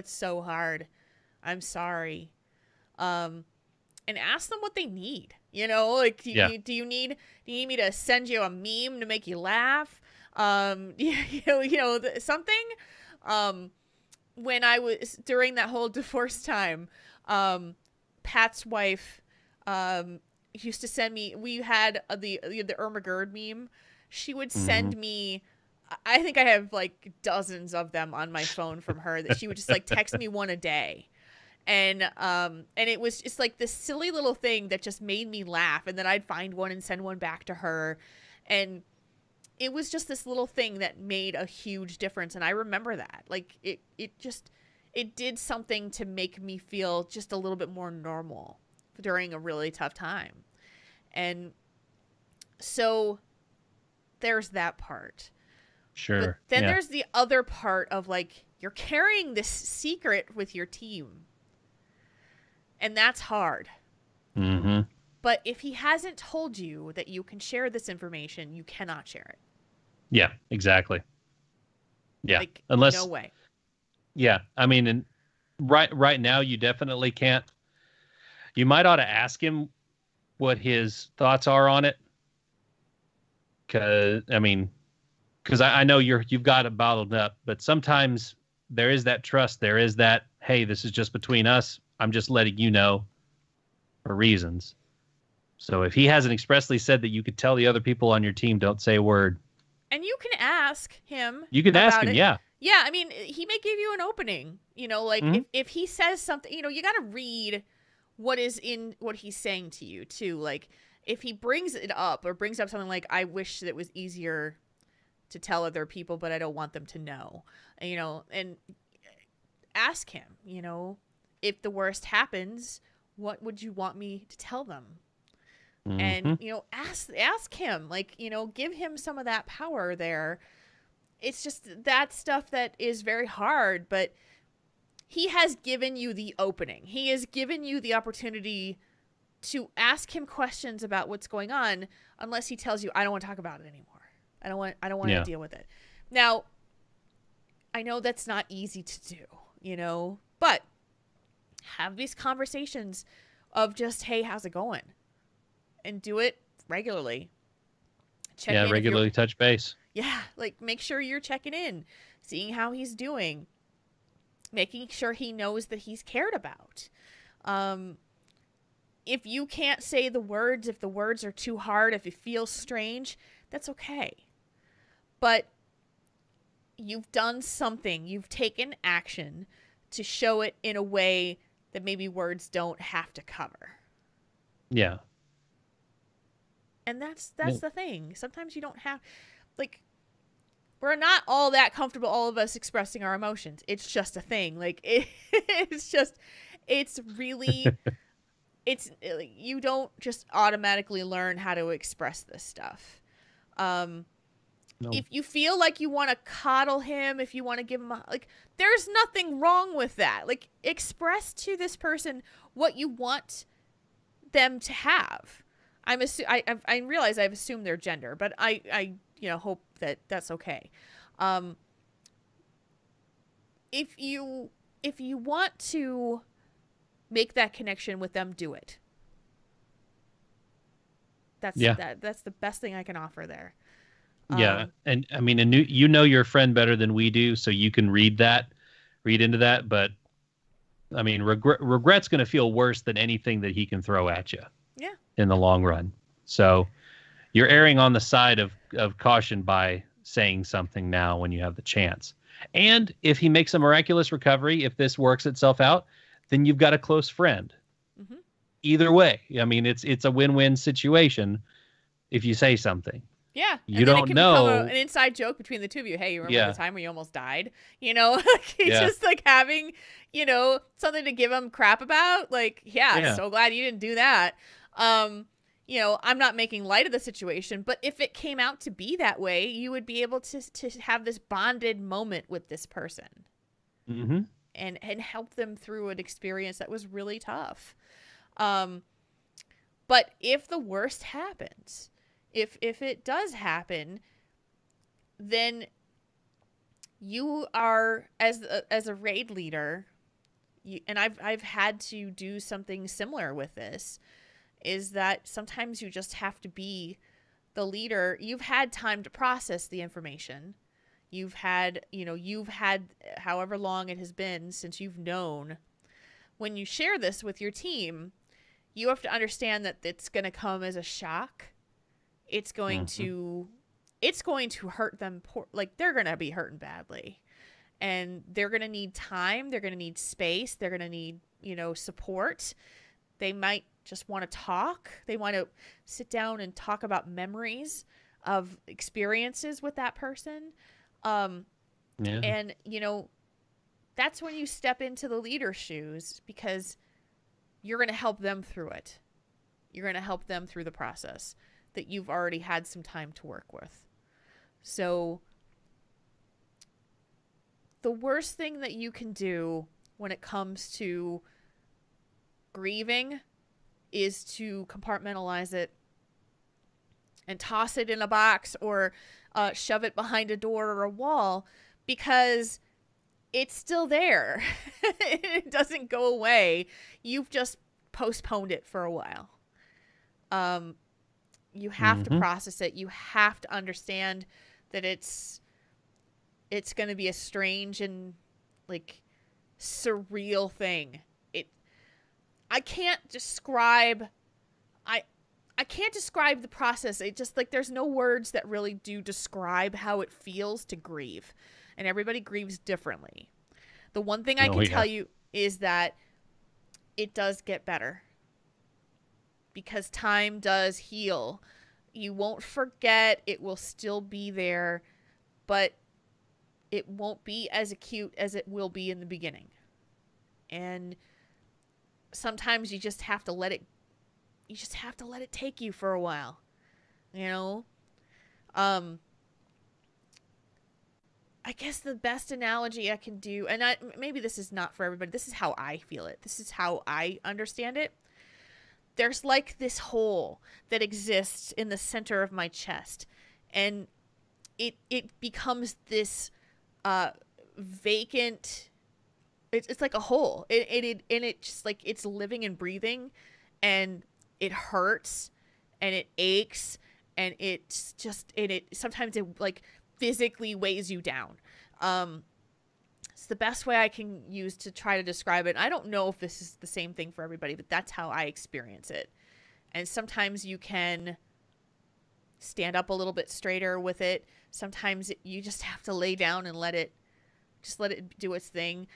so hard. I'm sorry. and ask them what they need. You know, like, do you need me to send you a meme to make you laugh? Something. When I was during that whole divorce time, Pat's wife used to send me. We had the Irma Gerd meme. She would send me. I think I have like dozens of them on my phone from her that she would just like text me one a day. And it was just like this silly little thing that just made me laugh. And then I'd find one and send one back to her. And it was just this little thing that made a huge difference. And I remember that. Like, it did something to make me feel just a little bit more normal during a really tough time. And so there's that part. Sure. But then there's the other part of, like, you're carrying this secret with your team. And that's hard. Mm-hmm. But if he hasn't told you that you can share this information, you cannot share it. Yeah, exactly. Yeah. Like, unless, no way. Yeah. I mean, and right now you definitely can't. You might ought to ask him what his thoughts are on it. Because I know you've got it bottled up, but sometimes there is that trust. There is that, hey, this is just between us. I'm just letting you know for reasons. So if he hasn't expressly said that you could tell the other people on your team, don't say a word. And you can ask him. You can ask him, yeah. Yeah, I mean, he may give you an opening. You know, like, if he says something, you know, you got to read what is in what he's saying to you, too. Like, if he brings it up or brings up something like, I wish that it was easier to tell other people, but I don't want them to know. You know, and ask him, you know, if the worst happens, what would you want me to tell them? And, you know, ask him, like, you know, give him some of that power there. It's just that stuff that is very hard, but he has given you the opening. He has given you the opportunity to ask him questions about what's going on, unless he tells you, I don't want to talk about it anymore. I don't want to deal with it. Now, I know that's not easy to do, you know, but have these conversations of just, hey, how's it going? And do it regularly. Regularly touch base. Yeah, like, make sure you're checking in, seeing how he's doing, making sure he knows that he's cared about. If you can't say the words, if the words are too hard, if it feels strange, that's okay. But you've done something. You've taken action to show it in a way that maybe words don't have to cover. Yeah. And that's the thing. Sometimes you don't have, like, we're not all that comfortable, all of us, expressing our emotions. It's just a thing. Like, it's really, you don't just automatically learn how to express this stuff. No. If you feel like you want to coddle him, if you want to give him there's nothing wrong with that. Like, express to this person what you want them to have. I realize I've assumed their gender, but I hope that that's okay. If you want to make that connection with them, do it. That's the best thing I can offer there. Yeah, and I mean, and you know your friend better than we do, so you can read into that. But I mean, regret's going to feel worse than anything that he can throw at you. Yeah. In the long run. So you're erring on the side of caution by saying something now when you have the chance. And if he makes a miraculous recovery, if this works itself out, then you've got a close friend. Mm-hmm. Either way. I mean, it's a win-win situation if you say something. Yeah. You don't know. Become an inside joke between the two of you. Hey, you remember the time where you almost died? You know, just like having, you know, something to give him crap about. Like, so glad you didn't do that. You know, I'm not making light of the situation, but if it came out to be that way, you would be able to have this bonded moment with this person. Mm-hmm. And help them through an experience that was really tough. But if the worst happens, if it does happen, then you are, as a raid leader, and I've had to do something similar with this, is that sometimes you just have to be the leader. You've had time to process the information. You've had however long it has been since you've known. When you share this with your team, you have to understand that it's going to come as a shock. It's going to hurt them. Like, they're going to be hurting badly, and they're going to need time. They're going to need space. They're going to need, support. They might just want to talk. They want to sit down and talk about memories of experiences with that person. And, that's when you step into the leader's shoes, because you're going to help them through it. You're going to help them through the process that you've already had some time to work with. So the worst thing that you can do when it comes to grieving is to compartmentalize it and toss it in a box, or shove it behind a door or a wall, because it's still there. It doesn't go away. You've just postponed it for a while. You have to process it. You have to understand that it's going to be a strange and like surreal thing. I can't describe the process. It just, like, there's no words that really do describe how it feels to grieve. And everybody grieves differently. The one thing I can tell you is that it does get better, because time does heal. You won't forget. It will still be there, but it won't be as acute as it will be in the beginning. And sometimes you just have to let it take you for a while, I guess the best analogy I can do, and maybe this is not for everybody, this is how I feel it, this is how I understand it. There's like this hole that exists in the center of my chest, and it becomes this vacant. It's like a hole. It just, like, it's living and breathing, and it hurts, and it aches, and it sometimes it like physically weighs you down. It's the best way I can use to try to describe it. I don't know if this is the same thing for everybody, but that's how I experience it. And sometimes you can stand up a little bit straighter with it. Sometimes you just have to lay down and let it do its thing.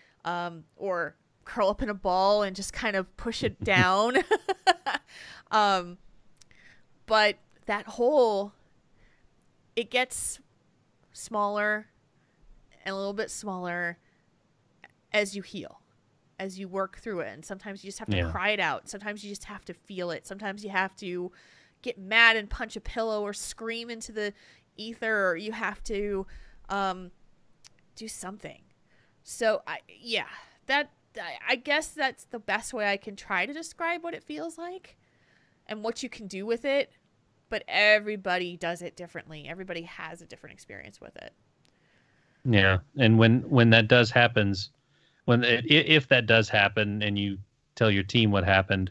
Or curl up in a ball and just kind of push it down. But that hole, it gets smaller and a little bit smaller as you heal, as you work through it. And sometimes you just have to cry it out. Sometimes you just have to feel it. Sometimes you have to get mad and punch a pillow or scream into the ether, or you have to do something. So I guess that's the best way I can try to describe what it feels like and what you can do with it. But everybody does it differently. Everybody has a different experience with it. Yeah, and when that does happens, if that does happen, and you tell your team what happened,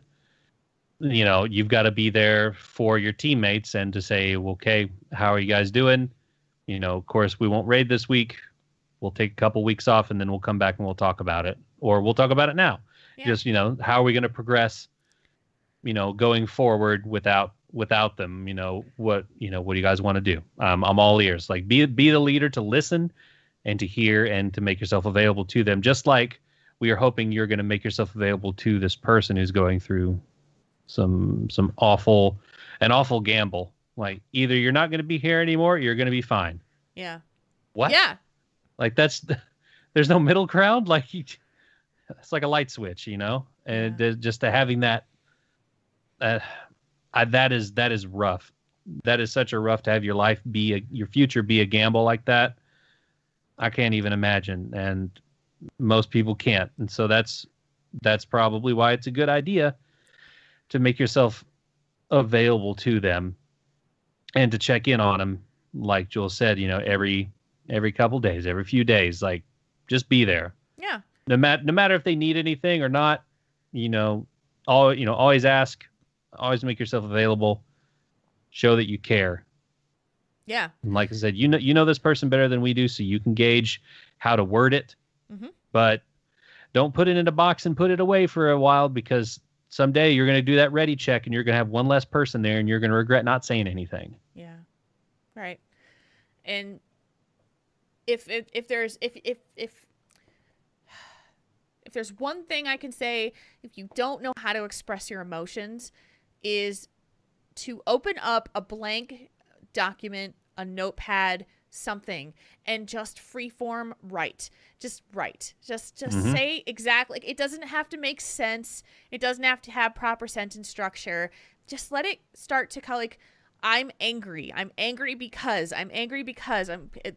you've got to be there for your teammates and to say, well, okay, how are you guys doing? Of course, we won't raid this week. We'll take a couple weeks off, and then we'll come back and we'll talk about it, or we'll talk about it now. Yeah. Just, how are we going to progress, going forward without them? What do you guys want to do? I'm all ears. Like, be the leader to listen and to hear and to make yourself available to them. Just like we are hoping you're going to make yourself available to this person who's going through some awful gamble. Like, either you're not going to be here anymore, or you're going to be fine. Yeah. What? Yeah. Like, there's no middle ground. Like, it's like a light switch, and just to having that, that is rough. That is such a rough to have your life your future be a gamble like that. I can't even imagine. And most people can't. And so that's probably why it's a good idea to make yourself available to them and to check in on them. Like Joel said, every couple days, every few days, like, just be there. Yeah. no matter if they need anything or not, always ask, always make yourself available, show that you care. Yeah. And like I said, you know this person better than we do, so you can gauge how to word it. Mm-hmm. But don't put it in a box and put it away for a while, because someday you're going to do that ready check and you're going to have one less person there and you're going to regret not saying anything. Yeah. Right. And if there's one thing I can say, if you don't know how to express your emotions, is to open up a blank document, a notepad, something, and just freeform write. Just write. Just say exactly. It doesn't have to make sense. It doesn't have to have proper sentence structure. Just let it start to kind of like, I'm angry. I'm angry because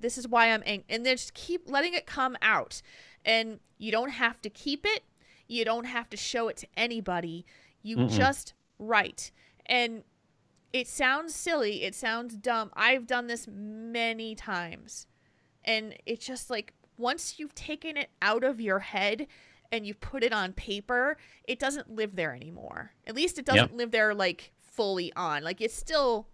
this is why I'm angry. And then just keep letting it come out. And you don't have to keep it. You don't have to show it to anybody. You just write. And it sounds silly. It sounds dumb. I've done this many times. And it's just like, once you've taken it out of your head and you put it on paper, it doesn't live there anymore. At least it doesn't live there like fully on. Like, it's still,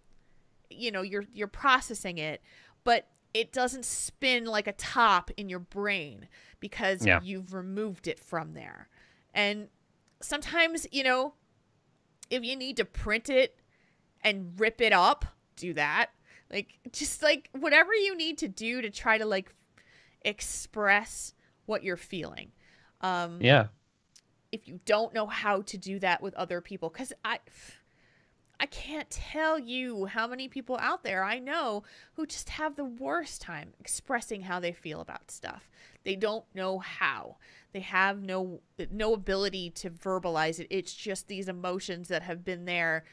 you're processing it, but it doesn't spin like a top in your brain because you've removed it from there. And sometimes, if you need to print it and rip it up, do that. Like, just like whatever you need to do to try to like express what you're feeling. If you don't know how to do that with other people, because I can't tell you how many people out there I know who just have the worst time expressing how they feel about stuff. They don't know how. They have no ability to verbalize it. It's just these emotions that have been there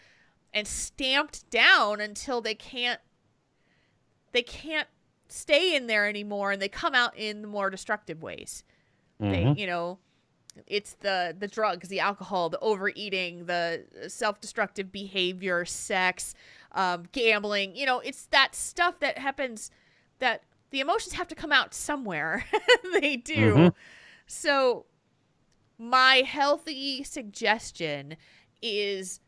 and stamped down until they can't stay in there anymore, and they come out in the more destructive ways. It's the drugs, the alcohol, the overeating, the self-destructive behavior, sex, gambling. It's that stuff that happens, that the emotions have to come out somewhere. They do. So my healthy suggestion is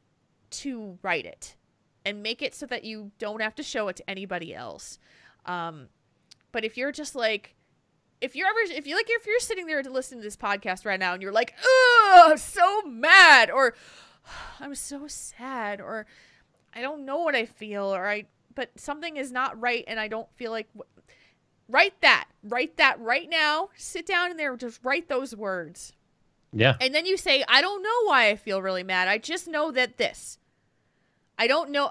to write it and make it so that you don't have to show it to anybody else. But if you're just like, if you're sitting there to listen to this podcast right now and you're like, oh, I'm so mad, or I'm so sad, or I don't know what I feel, but something is not right and I don't feel like, write that right now. Sit down in there, just write those words. Yeah. And then you say, I don't know why I feel really mad. I just know that this. I don't know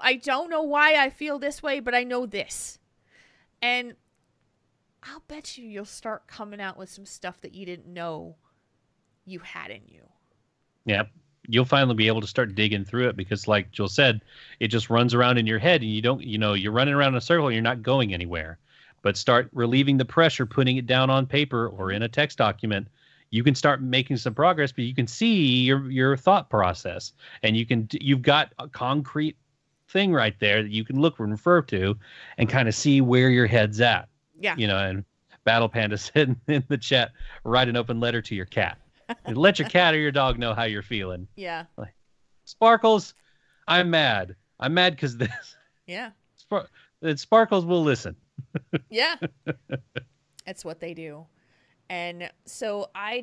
why I feel this way, but I know this. And I'll bet you'll start coming out with some stuff that you didn't know you had in you. Yeah. You'll finally be able to start digging through it, because like Jill said, it just runs around in your head and you're running around in a circle and you're not going anywhere. But start relieving the pressure, putting it down on paper or in a text document. You can start making some progress, but you can see your thought process, and you've got a concrete thing right there that you can look and refer to and kind of see where your head's at. Yeah. And Battle Panda said in the chat, write an open letter to your cat. And let your cat or your dog know how you're feeling. Yeah. Like, Sparkles, I'm mad. I'm mad because this. Yeah. Sparkles will listen. Yeah. That's what they do. And so I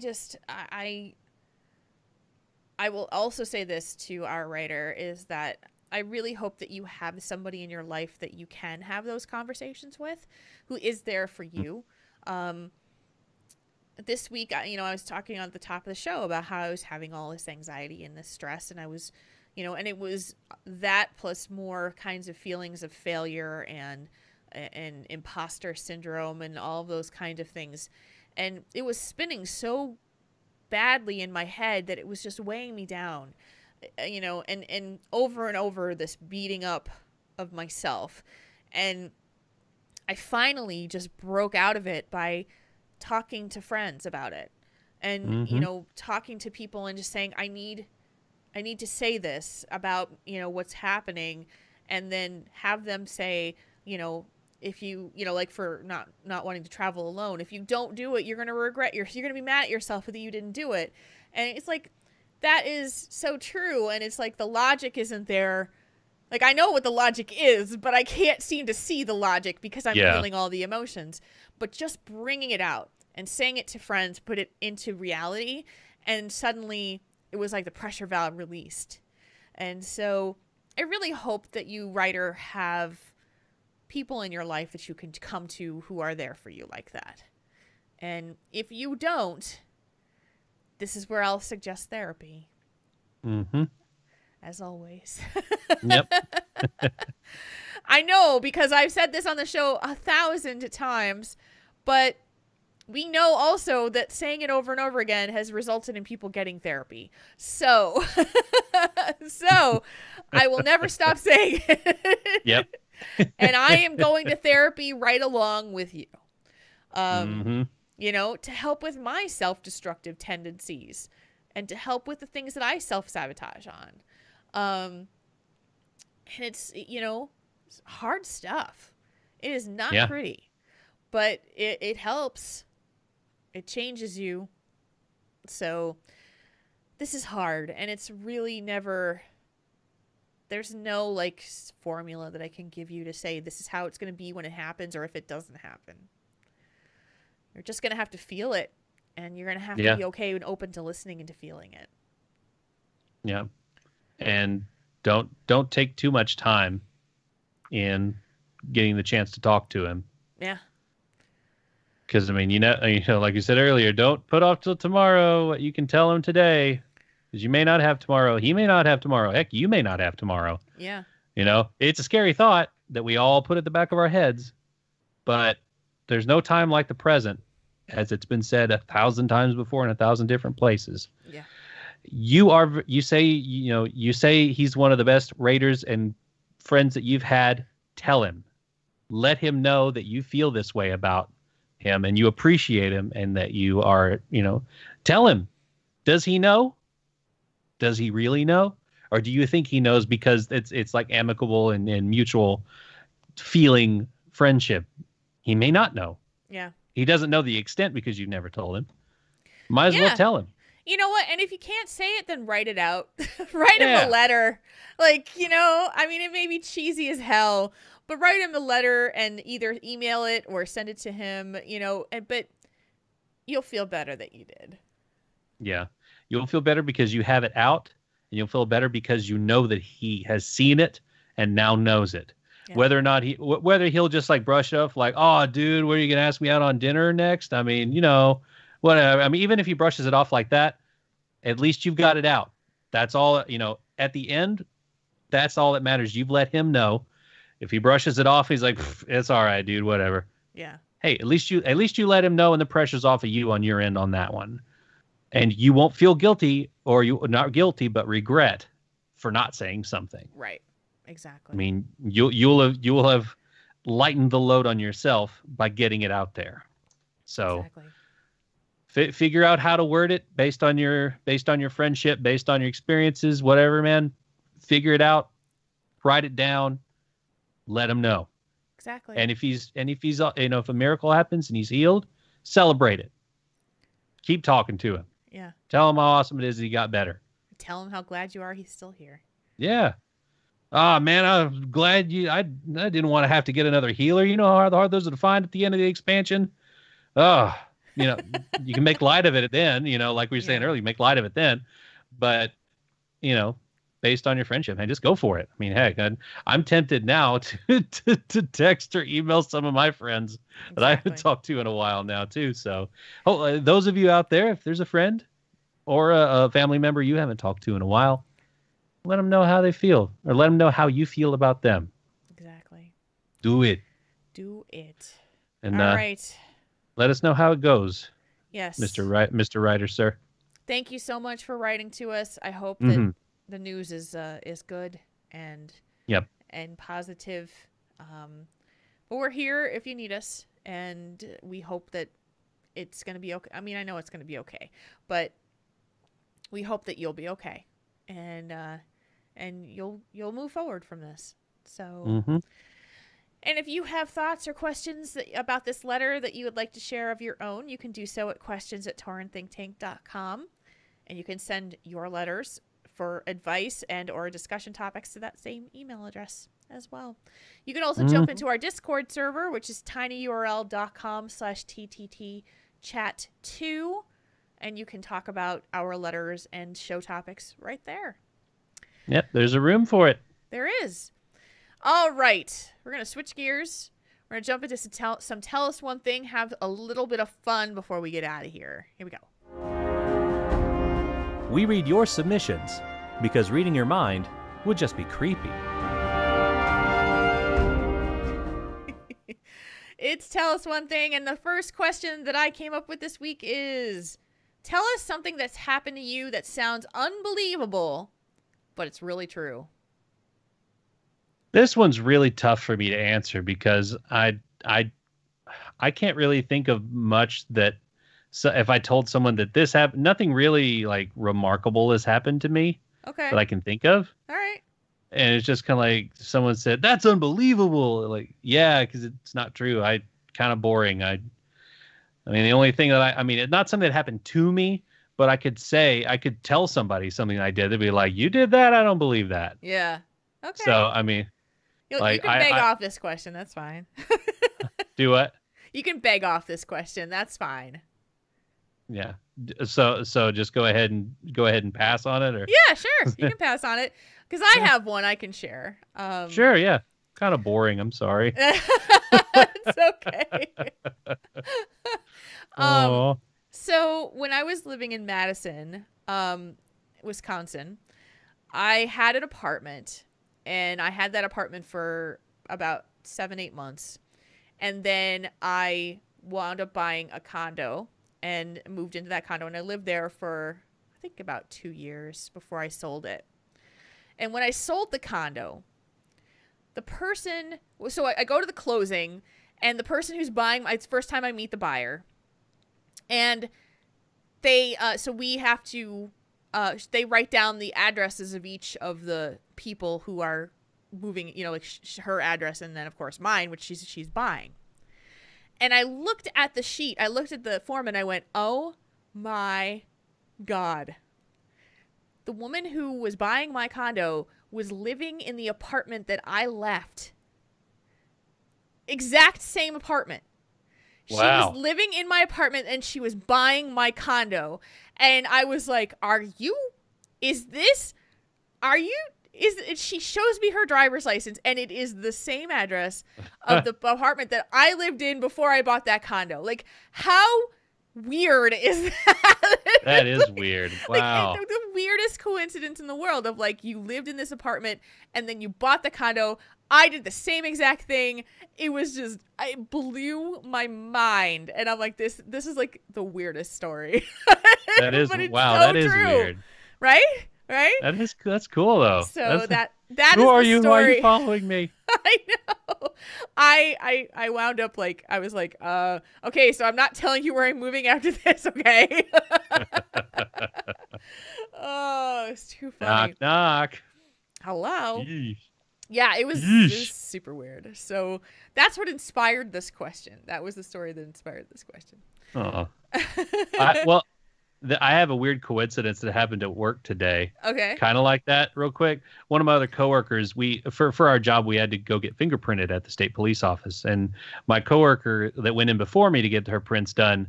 will also say this to our writer, is that I really hope that you have somebody in your life that you can have those conversations with, who is there for you. This week, I was talking on the top of the show about how I was having all this anxiety and this stress, and I was, and it was that plus more kinds of feelings of failure and imposter syndrome and all of those kind of things. And it was spinning so badly in my head that it was just weighing me down, and over this beating up of myself. And I finally just broke out of it by talking to friends about it, and talking to people and just saying, I need to say this about what's happening, and then have them say, if you, like for not wanting to travel alone, if you don't do it, you're going to regret you're going to be mad at yourself that you didn't do it. And it's like, that is so true. And it's like the logic isn't there. Like, I know what the logic is, but I can't seem to see the logic because I'm feeling all the emotions. But just bringing it out and saying it to friends, put it into reality, and suddenly it was like the pressure valve released. And so I really hope that you, writer, have people in your life that you can come to who are there for you like that. And if you don't, this is where I'll suggest therapy. Mm-hmm. As always. Yep. I know, because I've said this on the show 1,000 times, but we know also that saying it over and over again has resulted in people getting therapy. So, I will never stop saying it. Yep. And I am going to therapy right along with you. Mm-hmm. To help with my self-destructive tendencies and to help with the things that I self-sabotage on. And it's, it's hard stuff. It is not pretty, but it helps. It changes you. So this is hard, and it's really never, there's no like formula that I can give you to say this is how it's going to be when it happens or if it doesn't happen. You're just going to have to feel it, and you're going to have to be okay and open to listening and to feeling it. Yeah. And don't take too much time in getting the chance to talk to him. Yeah. Because, I mean, like you said earlier, don't put off till tomorrow what you can tell him today. Because you may not have tomorrow. He may not have tomorrow. Heck, you may not have tomorrow. Yeah. It's a scary thought that we all put at the back of our heads. But there's no time like the present, as it's been said 1,000 times before in 1,000 different places. Yeah. You say he's one of the best raiders and friends that you've had. Tell him. Let him know that you feel this way about him and you appreciate him and that you are, tell him. Does he know? Does he really know? Or do you think he knows because it's like amicable and mutual feeling friendship? He may not know. Yeah. He doesn't know the extent because you've never told him. Might as well tell him. You know what? And if you can't say it, then write it out. Write him a letter. Like, it may be cheesy as hell, but write him a letter and either email it or send it to him, but you'll feel better that you did. Yeah. You'll feel better because you have it out, and you'll feel better because you know that he has seen it and now knows it. Yeah. Whether or not whether he'll just like brush it off like, oh, dude, where are you going to ask me out on dinner next? I mean, whatever. I mean, even if he brushes it off like that, at least you've got it out. That's all, at the end, that's all that matters. You've let him know. If he brushes it off, he's like, it's all right, dude, whatever. Yeah. Hey, at least you let him know, and the pressure's off of you on your end on that one. And you won't feel guilty, or you not guilty, but regret for not saying something. Right. Exactly. I mean, you'll have lightened the load on yourself by getting it out there. So figure out how to word it based on your friendship, based on your experiences, whatever, man. Figure it out, write it down, let him know. Exactly. And if he's if a miracle happens and he's healed, celebrate it. Keep talking to him. Yeah. Tell him how awesome it is that he got better. Tell him how glad you are he's still here. Yeah. Oh, man, I'm glad I didn't want to have to get another healer. You know how hard those are to find at the end of the expansion? Oh, you can make light of it then, like we were saying earlier, make light of it then. But, based on your friendship, man, just go for it. I mean, heck, I'm tempted now to text or email some of my friends that I haven't talked to in a while now, too. So those of you out there, if there's a friend or a family member you haven't talked to in a while, let them know how they feel, or let them know how you feel about them. Exactly. Do it. And all right. Let us know how it goes. Yes. Mr. Writer, sir. Thank you so much for writing to us. I hope that the news is good and positive. But we're here if you need us, and we hope that it's going to be okay. I mean, I know it's going to be okay, but we hope that you'll be okay, and you'll move forward from this. So And if you have thoughts or questions about this letter that you would like to share of your own, you can do so at questions@taurenThinkTank.com. And you can send your letters for advice and or discussion topics to that same email address as well. You can also jump into our Discord server, which is tinyurl.com/TTTchat2. And you can talk about our letters and show topics right there. Yep, there's a room for it. There is. All right. We're going to switch gears. We're going to jump into some Tell Us One Thing, have a little bit of fun before we get out of here. Here we go. We read your submissions because reading your mind would just be creepy. It's Tell Us One Thing, and the first question that I came up with this week is, tell us something that's happened to you that sounds unbelievable, but it's really true. This one's really tough for me to answer because I can't really think of much that, so if I told someone that this happened, nothing really like remarkable has happened to me that I can think of. All right. And it's just kind of like someone said, that's unbelievable. Like, yeah, because it's not true. Kind of boring. I mean, the only thing that it's not something that happened to me, but I could tell somebody something I did. They'd be like, you did that? I don't believe that. Yeah. Okay. So, I mean, you can beg off this question. That's fine. Do what? You can beg off this question. That's fine. Yeah. So just go ahead and pass on it, or yeah, sure. You can pass on it because I have one I can share. Sure. Yeah. Kind of boring. I'm sorry. It's okay. Oh. So when I was living in Madison, Wisconsin, I had an apartment, and I had that apartment for about 7-8 months. And then I wound up buying a condo and moved into that condo. And I lived there for, I think, about 2 years before I sold it. And when I sold the condo, the person, so I go to the closing, and the person who's buying, it's the first time I meet the buyer. And they, so we have to, they write down the addresses of each of the people who are moving, like her address, and then of course mine, which she's buying. And I looked at the sheet, I looked at the form, and I went, oh my God. The woman who was buying my condo was living in the apartment that I left. Exact same apartment. Wow. She was living in my apartment, and she was buying my condo. And I was like, she shows me her driver's license, and it is the same address of the apartment that I lived in before I bought that condo. Like, how weird is that? That is weird. Wow. Like, the weirdest coincidence in the world of, like, you lived in this apartment and then you bought the condo. I did the same exact thing. It was just, it blew my mind. And I'm like, this is like the weirdest story. That is, wow, so that is true. weird. Right? That's cool though. So that who is are the you? story. Why are you following me? I know. I wound up like, I was like, okay, so I'm not telling you where I'm moving after this, okay? Oh, it's too funny. Knock, knock. Hello. Yeesh. Yeah, it was super weird. So that's what inspired this question. That was the story that inspired this question. Oh. I have a weird coincidence that happened at work today. Okay. Kind of like that, real quick. One of my other coworkers, for our job, we had to go get fingerprinted at the state police office. And my coworker that went in before me to get her prints done,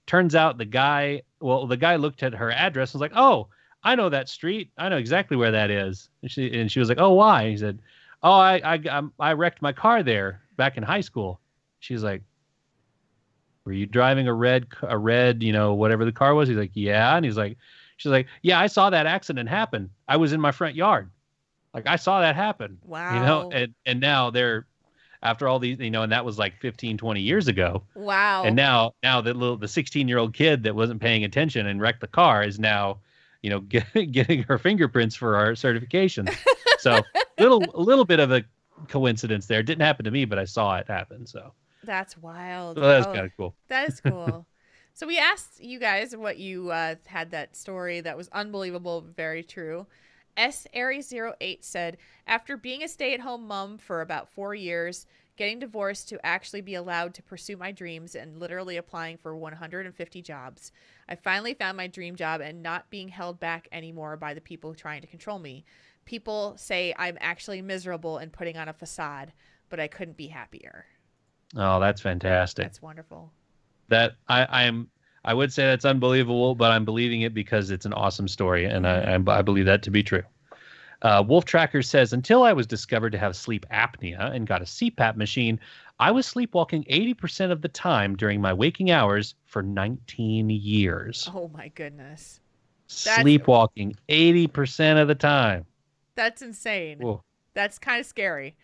turns out the guy looked at her address and was like, oh, I know that street. I know exactly where that is. And she was like, oh, why? He said, oh, I wrecked my car there back in high school. She's like, were you driving a red, whatever the car was? He's like, yeah. And she's like, yeah, I saw that accident happen. I was in my front yard. Like, I saw that happen. Wow. And now they're, after all these, and that was like 15, 20 years ago. Wow. And now the 16-year-old kid that wasn't paying attention and wrecked the car is now, getting her fingerprints for our certification. So a little bit of a coincidence there. It didn't happen to me, but I saw it happen. So. That's wild. So that's kind of cool. That is cool. So we asked you guys what you had that story that was unbelievable, very true. S Aries 08 said, after being a stay-at-home mom for about 4 years, getting divorced to actually be allowed to pursue my dreams and literally applying for 150 jobs, I finally found my dream job and not being held back anymore by the people trying to control me. People say I'm actually miserable and putting on a facade, but I couldn't be happier. Oh, that's fantastic. That's wonderful. That I would say that's unbelievable, but I'm believing it because it's an awesome story, and I believe that to be true. Wolf Tracker says, until I was discovered to have sleep apnea and got a CPAP machine, I was sleepwalking 80% of the time during my waking hours for 19 years. Oh my goodness. Sleepwalking 80% of the time. That's insane. Whoa. That's kind of scary.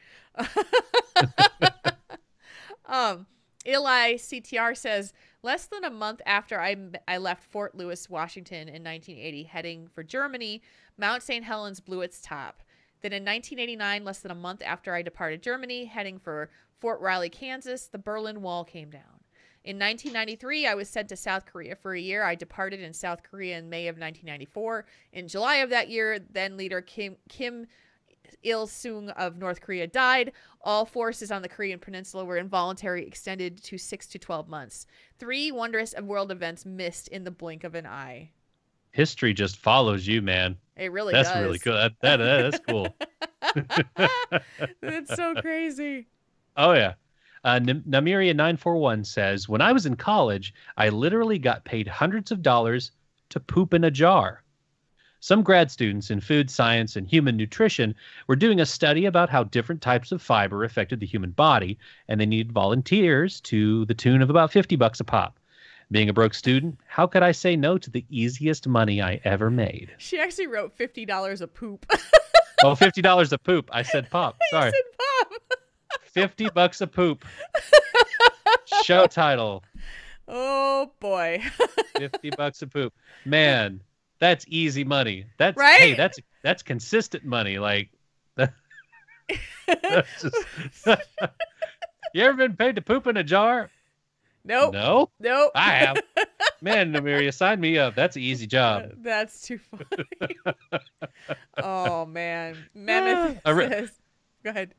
Eli CTR says, less than a month after I left Fort Lewis, Washington in 1980, heading for Germany, Mount St. Helens blew its top. Then in 1989, less than a month after I departed Germany, heading for Fort Riley, Kansas, the Berlin Wall came down. In 1993, I was sent to South Korea for a year. I departed in South Korea in May of 1994. In July of that year, then leader Kim Il-sung of North Korea died. All forces on the Korean peninsula were involuntarily extended to 6 to 12 months. 3 wondrous world events missed in the blink of an eye. History just follows you, man. It really does. That's really cool. That's cool. That's so crazy. Oh, yeah. Namiria941 says, when I was in college, I literally got paid hundreds of dollars to poop in a jar. Some grad students in food science and human nutrition were doing a study about how different types of fiber affected the human body, and they needed volunteers to the tune of about $50 a pop. Being a broke student, how could I say no to the easiest money I ever made? She actually wrote $50 a poop. Oh, $50 a poop. I said pop. Sorry. I said pop. $50 a poop. Show title. Oh boy. $50 a poop. Man, that's easy money. That's right? Hey, that's consistent money. Like that's just, you ever been paid to poop in a jar? Nope. Nope. I have. Man, Namiria, sign me up. That's an easy job. That's too funny. Oh man. Mammoth says, go ahead.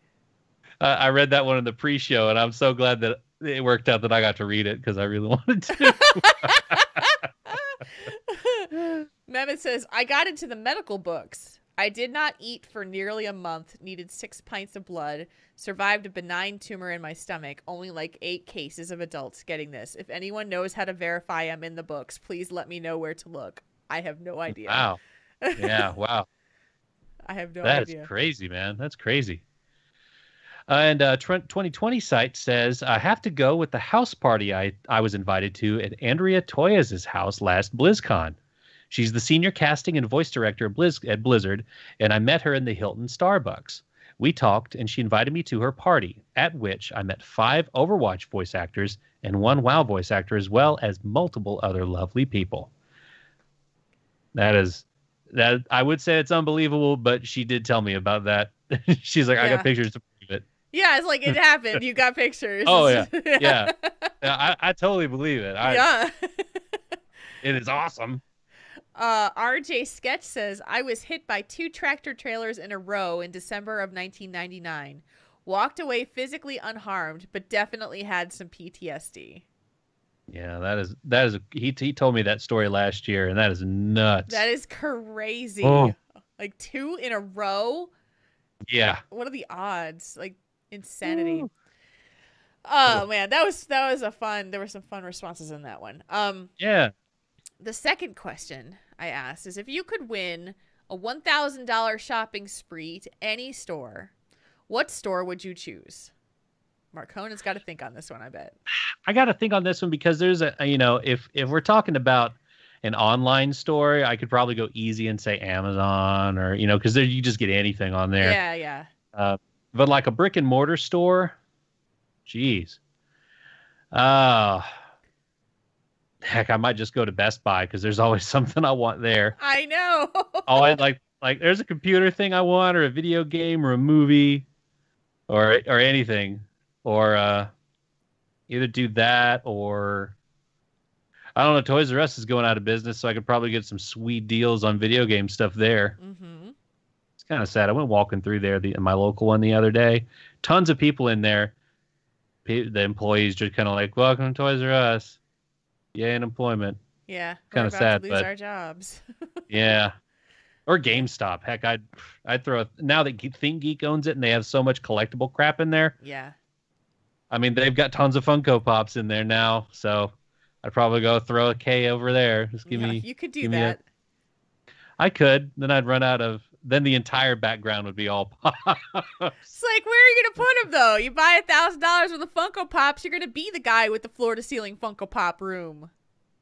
I read that one in the pre-show, and I'm so glad that it worked out that I got to read it because I really wanted to. Mehmet says, I got into the medical books. I did not eat for nearly a month, needed 6 pints of blood, survived a benign tumor in my stomach, only like 8 cases of adults getting this. If anyone knows how to verify I'm in the books, please let me know where to look. I have no idea. Wow. Yeah, wow. I have no idea. That is crazy, man. That's crazy. And 2020 site says, I have to go with the house party I was invited to at Andrea Toyas' house last BlizzCon. She's the senior casting and voice director at Blizzard, and I met her in the Hilton Starbucks. We talked, and she invited me to her party, at which I met 5 Overwatch voice actors and 1 WoW voice actor, as well as multiple other lovely people. That I would say it's unbelievable, but she did tell me about that. She's like, I got pictures to prove it. Yeah, it's like it happened. You got pictures. Oh, yeah. Yeah. I totally believe it. Yeah. It is awesome. RJ Sketch says, I was hit by 2 tractor trailers in a row in December of 1999. Walked away physically unharmed, but definitely had some PTSD. Yeah, that is he told me that story last year, and that is nuts. That is crazy. Oh. Like 2 in a row? Yeah. What are the odds? Like insanity. Ooh. Oh man, that was there were some fun responses in that one. Yeah. The second question I asked is, if you could win a $1,000 shopping spree to any store, what store would you choose? Marconen's got to think on this one, I bet. I got to think on this one because there's if we're talking about an online store, I could probably go easy and say Amazon or, because there you just get anything on there. Yeah, yeah. But like a brick and mortar store, geez. Heck, I might just go to Best Buy because there's always something I want there. I know. Always like there's a computer thing I want, or a video game, or a movie, or anything, or either do that or I don't know. Toys R Us is going out of business, so I could probably get some sweet deals on video game stuff there. Mm-hmm. kind of sad. I went walking through there, my local one the other day. Tons of people in there. The employees just kind of like, welcome to Toys R Us. Yay, unemployment. Yeah. Kind of sad, to lose but our jobs. yeah. Or GameStop. Heck, I'd throw now that ThinkGeek owns it and they have so much collectible crap in there. Yeah. I mean, they've got tons of Funko Pops in there now, so I'd probably go throw a K over there. Just give me. You could do that. I could. Then I'd run out of. Then the entire background would be all Pops. It's like, where are you gonna put them though? You buy $1,000 worth of Funko Pops, you're gonna be the guy with the floor-to-ceiling Funko Pop room.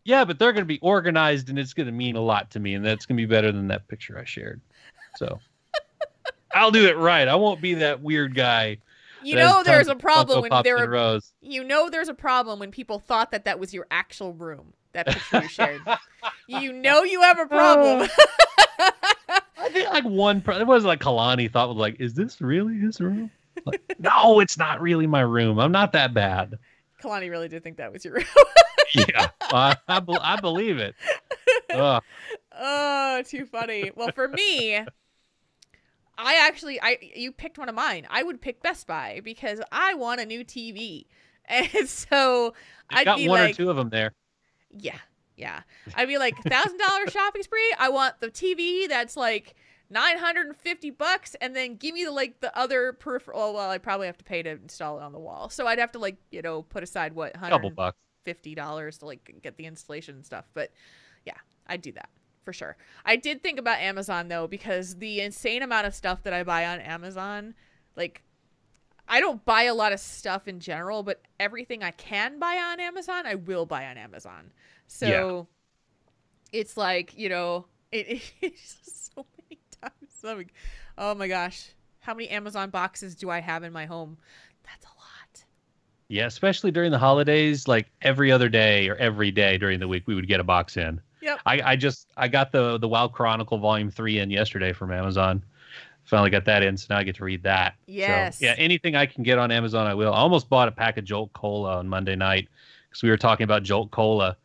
Yeah, but they're gonna be organized, and it's gonna mean a lot to me, and that's gonna be better than that picture I shared. So I'll do it right. I won't be that weird guy. You know, there's a problem when there's a problem when people thought that was your actual room. That picture you shared. You know you have a problem. I think like it was like Kalani thought was like, is this really his room? Like, no, it's not really my room. I'm not that bad. Kalani really did think that was your room. Yeah, I believe it. Ugh. Oh, too funny. Well, for me, you picked one of mine. I would pick Best Buy because I want a new TV. And so I'd got one or two of them there. Yeah. Yeah. I'd be like, $1,000 shopping spree. I want the TV that's like $950 and then give me the other peripheral. Oh, well, I probably have to pay to install it on the wall. So I'd have to put aside couple bucks. $50 to get the installation and stuff. But yeah, I'd do that for sure. I did think about Amazon though, because the insane amount of stuff that I buy on Amazon, I don't buy a lot of stuff in general, but everything I can buy on Amazon, I will buy on Amazon. So it's like, it's so many times. Oh my gosh. How many Amazon boxes do I have in my home? That's a lot. Yeah, especially during the holidays, like every other day or every day during the week, we would get a box in. Yep. I got the WoW Chronicle Volume 3 in yesterday from Amazon. Finally got that in, so now I get to read that. Yes. So, yeah, anything I can get on Amazon, I will. I almost bought a pack of Jolt Cola on Monday night because we were talking about Jolt Cola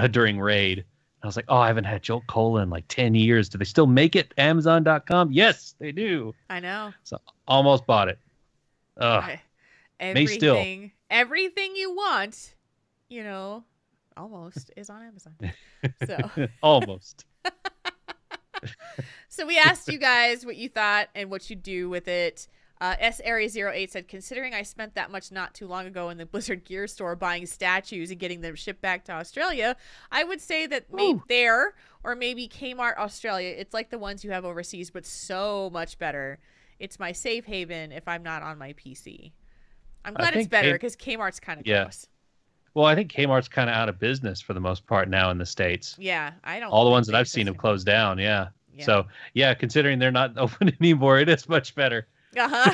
during Raid. I was like, oh, I haven't had Jolt Cola in like 10 years. Do they still make it? Amazon.com? Yes, they do. I know. So almost bought it. Ugh. Everything you want, almost is on Amazon. So almost. So we asked you guys what you thought and what you do with it. S-Area08 said, considering I spent that much not too long ago in the Blizzard Gear store buying statues and getting them shipped back to Australia, I would say that maybe there or maybe Kmart Australia, it's like the ones you have overseas, but so much better. It's my safe haven if I'm not on my PC. I'm glad it's better because Kmart's kind of gross. Well, I think Kmart's kind of out of business for the most part now in the States. Yeah, I don't. All the ones that I've seen have closed down. Yeah. So, yeah, considering they're not open anymore, it is much better. Uh-huh.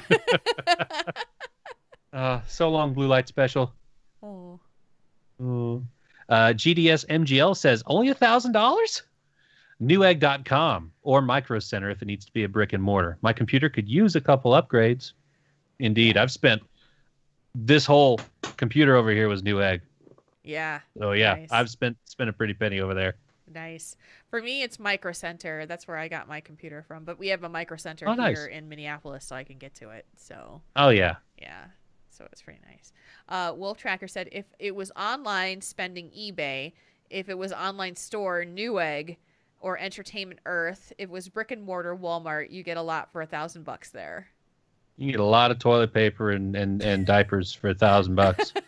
So long, Blue Light Special. Oh. GDS MGL says, only $1,000? Newegg.com or Micro Center if it needs to be a brick and mortar. My computer could use a couple upgrades. Indeed, I've spent this whole computer over here was Newegg. Yeah. So yeah, nice. I've spent a pretty penny over there. Nice. For me, it's Micro Center. That's where I got my computer from. But we have a Micro Center here in Minneapolis, so I can get to it. So. Oh yeah. Yeah. So it's pretty nice. Wolf Tracker said if it was online, spending eBay. If it was online store, Newegg, or Entertainment Earth. If it was brick and mortar, Walmart. You get a lot for $1,000 there. You can get a lot of toilet paper and diapers for $1,000.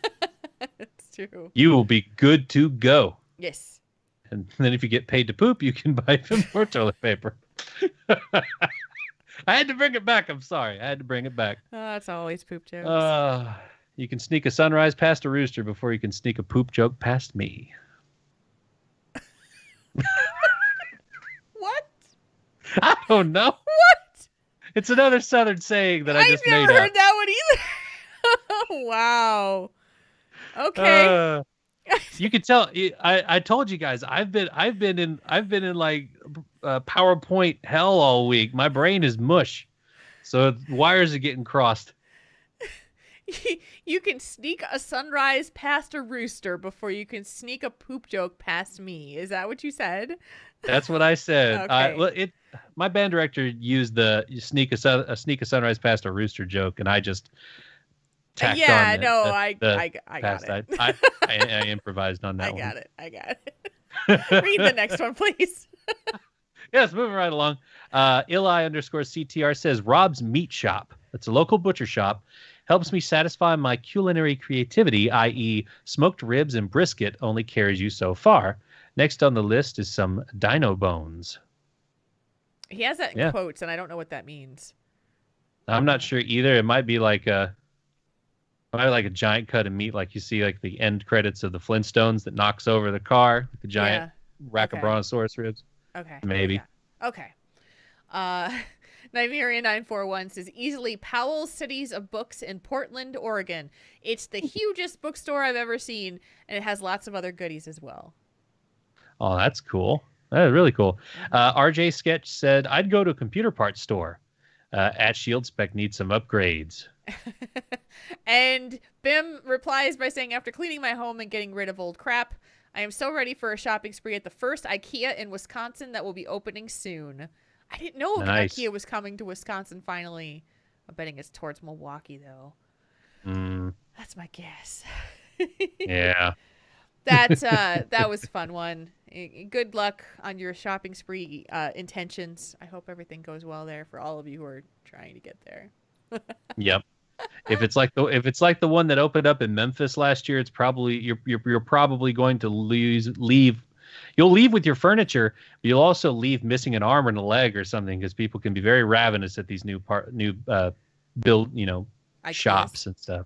That's true. You will be good to go. Yes. And then if you get paid to poop, you can buy some more toilet paper. I had to bring it back. I'm sorry. I had to bring it back. Oh, it's always poop jokes. You can sneak a sunrise past a rooster before you can sneak a poop joke past me. What? I don't know. What? It's another Southern saying that I just made up. I've never heard that one either. Wow. Okay. You can tell. I told you guys. I've been in like PowerPoint hell all week. My brain is mush, so wires are getting crossed. You can sneak a sunrise past a rooster before you can sneak a poop joke past me. Is that what you said? That's what I said. Okay. My band director used the sneak a sunrise past a rooster joke, and I just tacked Yeah, on no, the I got past. it. I improvised on that I one. got it. Read the next one, please. Yes, moving right along. Ili_CTR says Rob's Meat Shop. It's a local butcher shop. Helps me satisfy my culinary creativity, i.e., smoked ribs and brisket only carries you so far. Next on the list is some dino bones. He has that in quotes, and I don't know what that means. I'm not sure either. It might be like a giant cut of meat, like you see like the end credits of the Flintstones that knocks over the car, like the giant rack of brontosaurus ribs. Okay. Maybe. Yeah. Okay. Nigeria 941 says easily Powell's Cities of Books in Portland, Oregon. It's the hugest bookstore I've ever seen, and it has lots of other goodies as well. Oh, that's cool. That is really cool. RJ Sketch said, I'd go to a computer parts store. At Shield Spec needs some upgrades. And Bim replies by saying, after cleaning my home and getting rid of old crap, I am so ready for a shopping spree at the first IKEA in Wisconsin that will be opening soon. I didn't know IKEA was coming to Wisconsin finally. I'm betting it's towards Milwaukee, though. That's my guess. Yeah. That was a fun one. Good luck on your shopping spree intentions. I hope everything goes well there for all of you who are trying to get there. Yep. If it's like the one that opened up in Memphis last year, it's probably you're probably going to leave. You'll leave with your furniture, but you'll also leave missing an arm and a leg or something, because people can be very ravenous at these new build shops and stuff.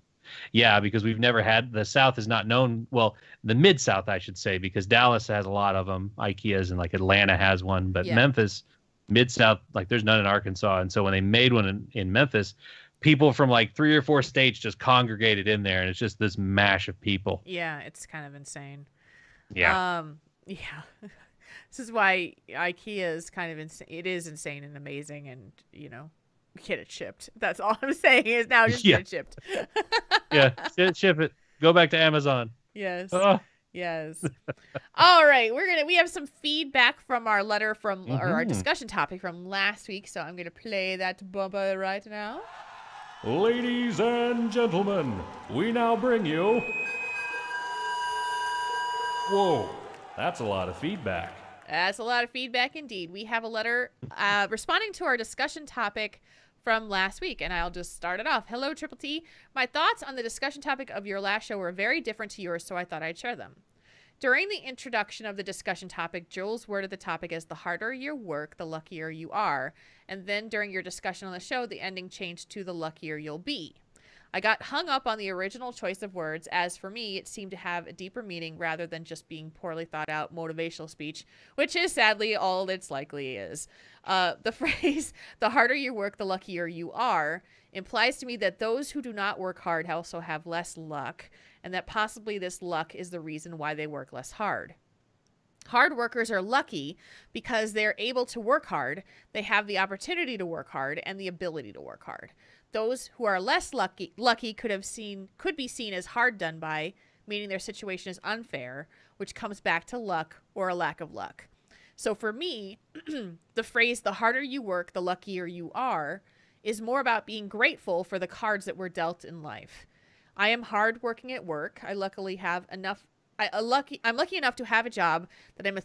Yeah, because we've never had, the South is not known, well, the Mid-South, I should say, because Dallas has a lot of them, IKEAs, and like Atlanta has one, but Memphis, Mid-South, like there's none in Arkansas. And so when they made one in Memphis, people from like 3 or 4 states just congregated in there, and it's just this mash of people. Yeah, it's kind of insane. Yeah. Yeah. This is why IKEA is kind of insane. It is insane and amazing, and get it shipped. That's all I'm saying is now just get it shipped. Yeah, ship it. Go back to Amazon. Yes. Yes. All right, we have some feedback from our letter from or our discussion topic from last week, so I'm gonna play that bumper right now. Ladies and gentlemen, we now bring you. Whoa, that's a lot of feedback. That's a lot of feedback indeed. We have a letter responding to our discussion topic from last week, and I'll just start it off. Hello, Triple T. My thoughts on the discussion topic of your last show were very different to yours, so I thought I'd share them. During the introduction of the discussion topic, Jules worded the topic as the harder your work, the luckier you are. And then during your discussion on the show, the ending changed to the luckier you'll be. I got hung up on the original choice of words, as for me, it seemed to have a deeper meaning rather than just being poorly thought out motivational speech, which is sadly all it's likely is. The phrase, the harder you work, the luckier you are, implies to me that those who do not work hard also have less luck, and that possibly this luck is the reason why they work less hard. Hard workers are lucky because they're able to work hard, they have the opportunity to work hard, and the ability to work hard. Those who are less lucky could be seen as hard done by, meaning their situation is unfair, which comes back to luck or a lack of luck. So for me, the phrase, the harder you work, the luckier you are, is more about being grateful for the cards that were dealt in life. I am hardworking at work. I'm lucky enough to have a job that I'm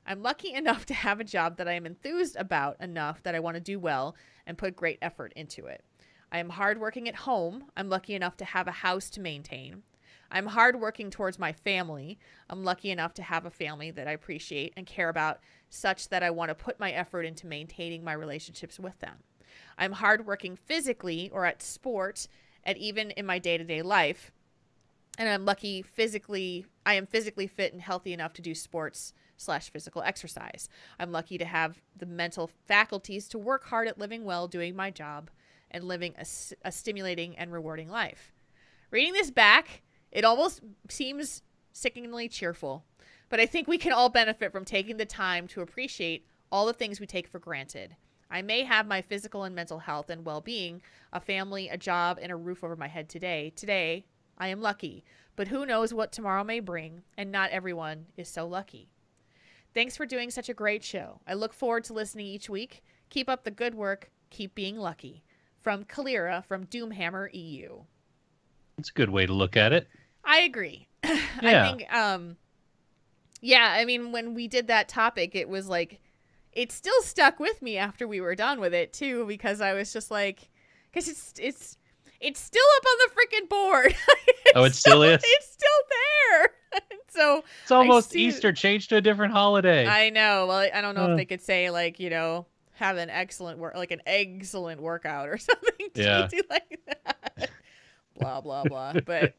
I'm lucky enough to have a job that I am enthused about enough that I want to do well and put great effort into it. I am hardworking at home. I'm lucky enough to have a house to maintain. I'm hardworking towards my family. I'm lucky enough to have a family that I appreciate and care about, such that I want to put my effort into maintaining my relationships with them. I'm hardworking physically or at sport, and even in my day-to-day life. And I am physically fit and healthy enough to do sports/physical exercise. I'm lucky to have the mental faculties to work hard at living well, doing my job, and living a stimulating and rewarding life. Reading this back, it almost seems sickeningly cheerful, but I think we can all benefit from taking the time to appreciate all the things we take for granted. I may have my physical and mental health and well-being, a family, a job, and a roof over my head today. Today, I am lucky, but who knows what tomorrow may bring, and not everyone is so lucky. Thanks for doing such a great show. I look forward to listening each week. Keep up the good work. Keep being lucky. From Kalira from Doomhammer EU. It's a good way to look at it. I agree. Yeah. I think, yeah, I mean, when we did that topic, it was like, it still stuck with me after we were done with it, too, because I was just like, because it's still up on the freaking board. It still is? It's still there. So it's almost Easter changed to a different holiday. I know. Well, I don't know if they could say, like, you know, have an excellent workout or something. Yeah. Like that. Blah, blah, blah. But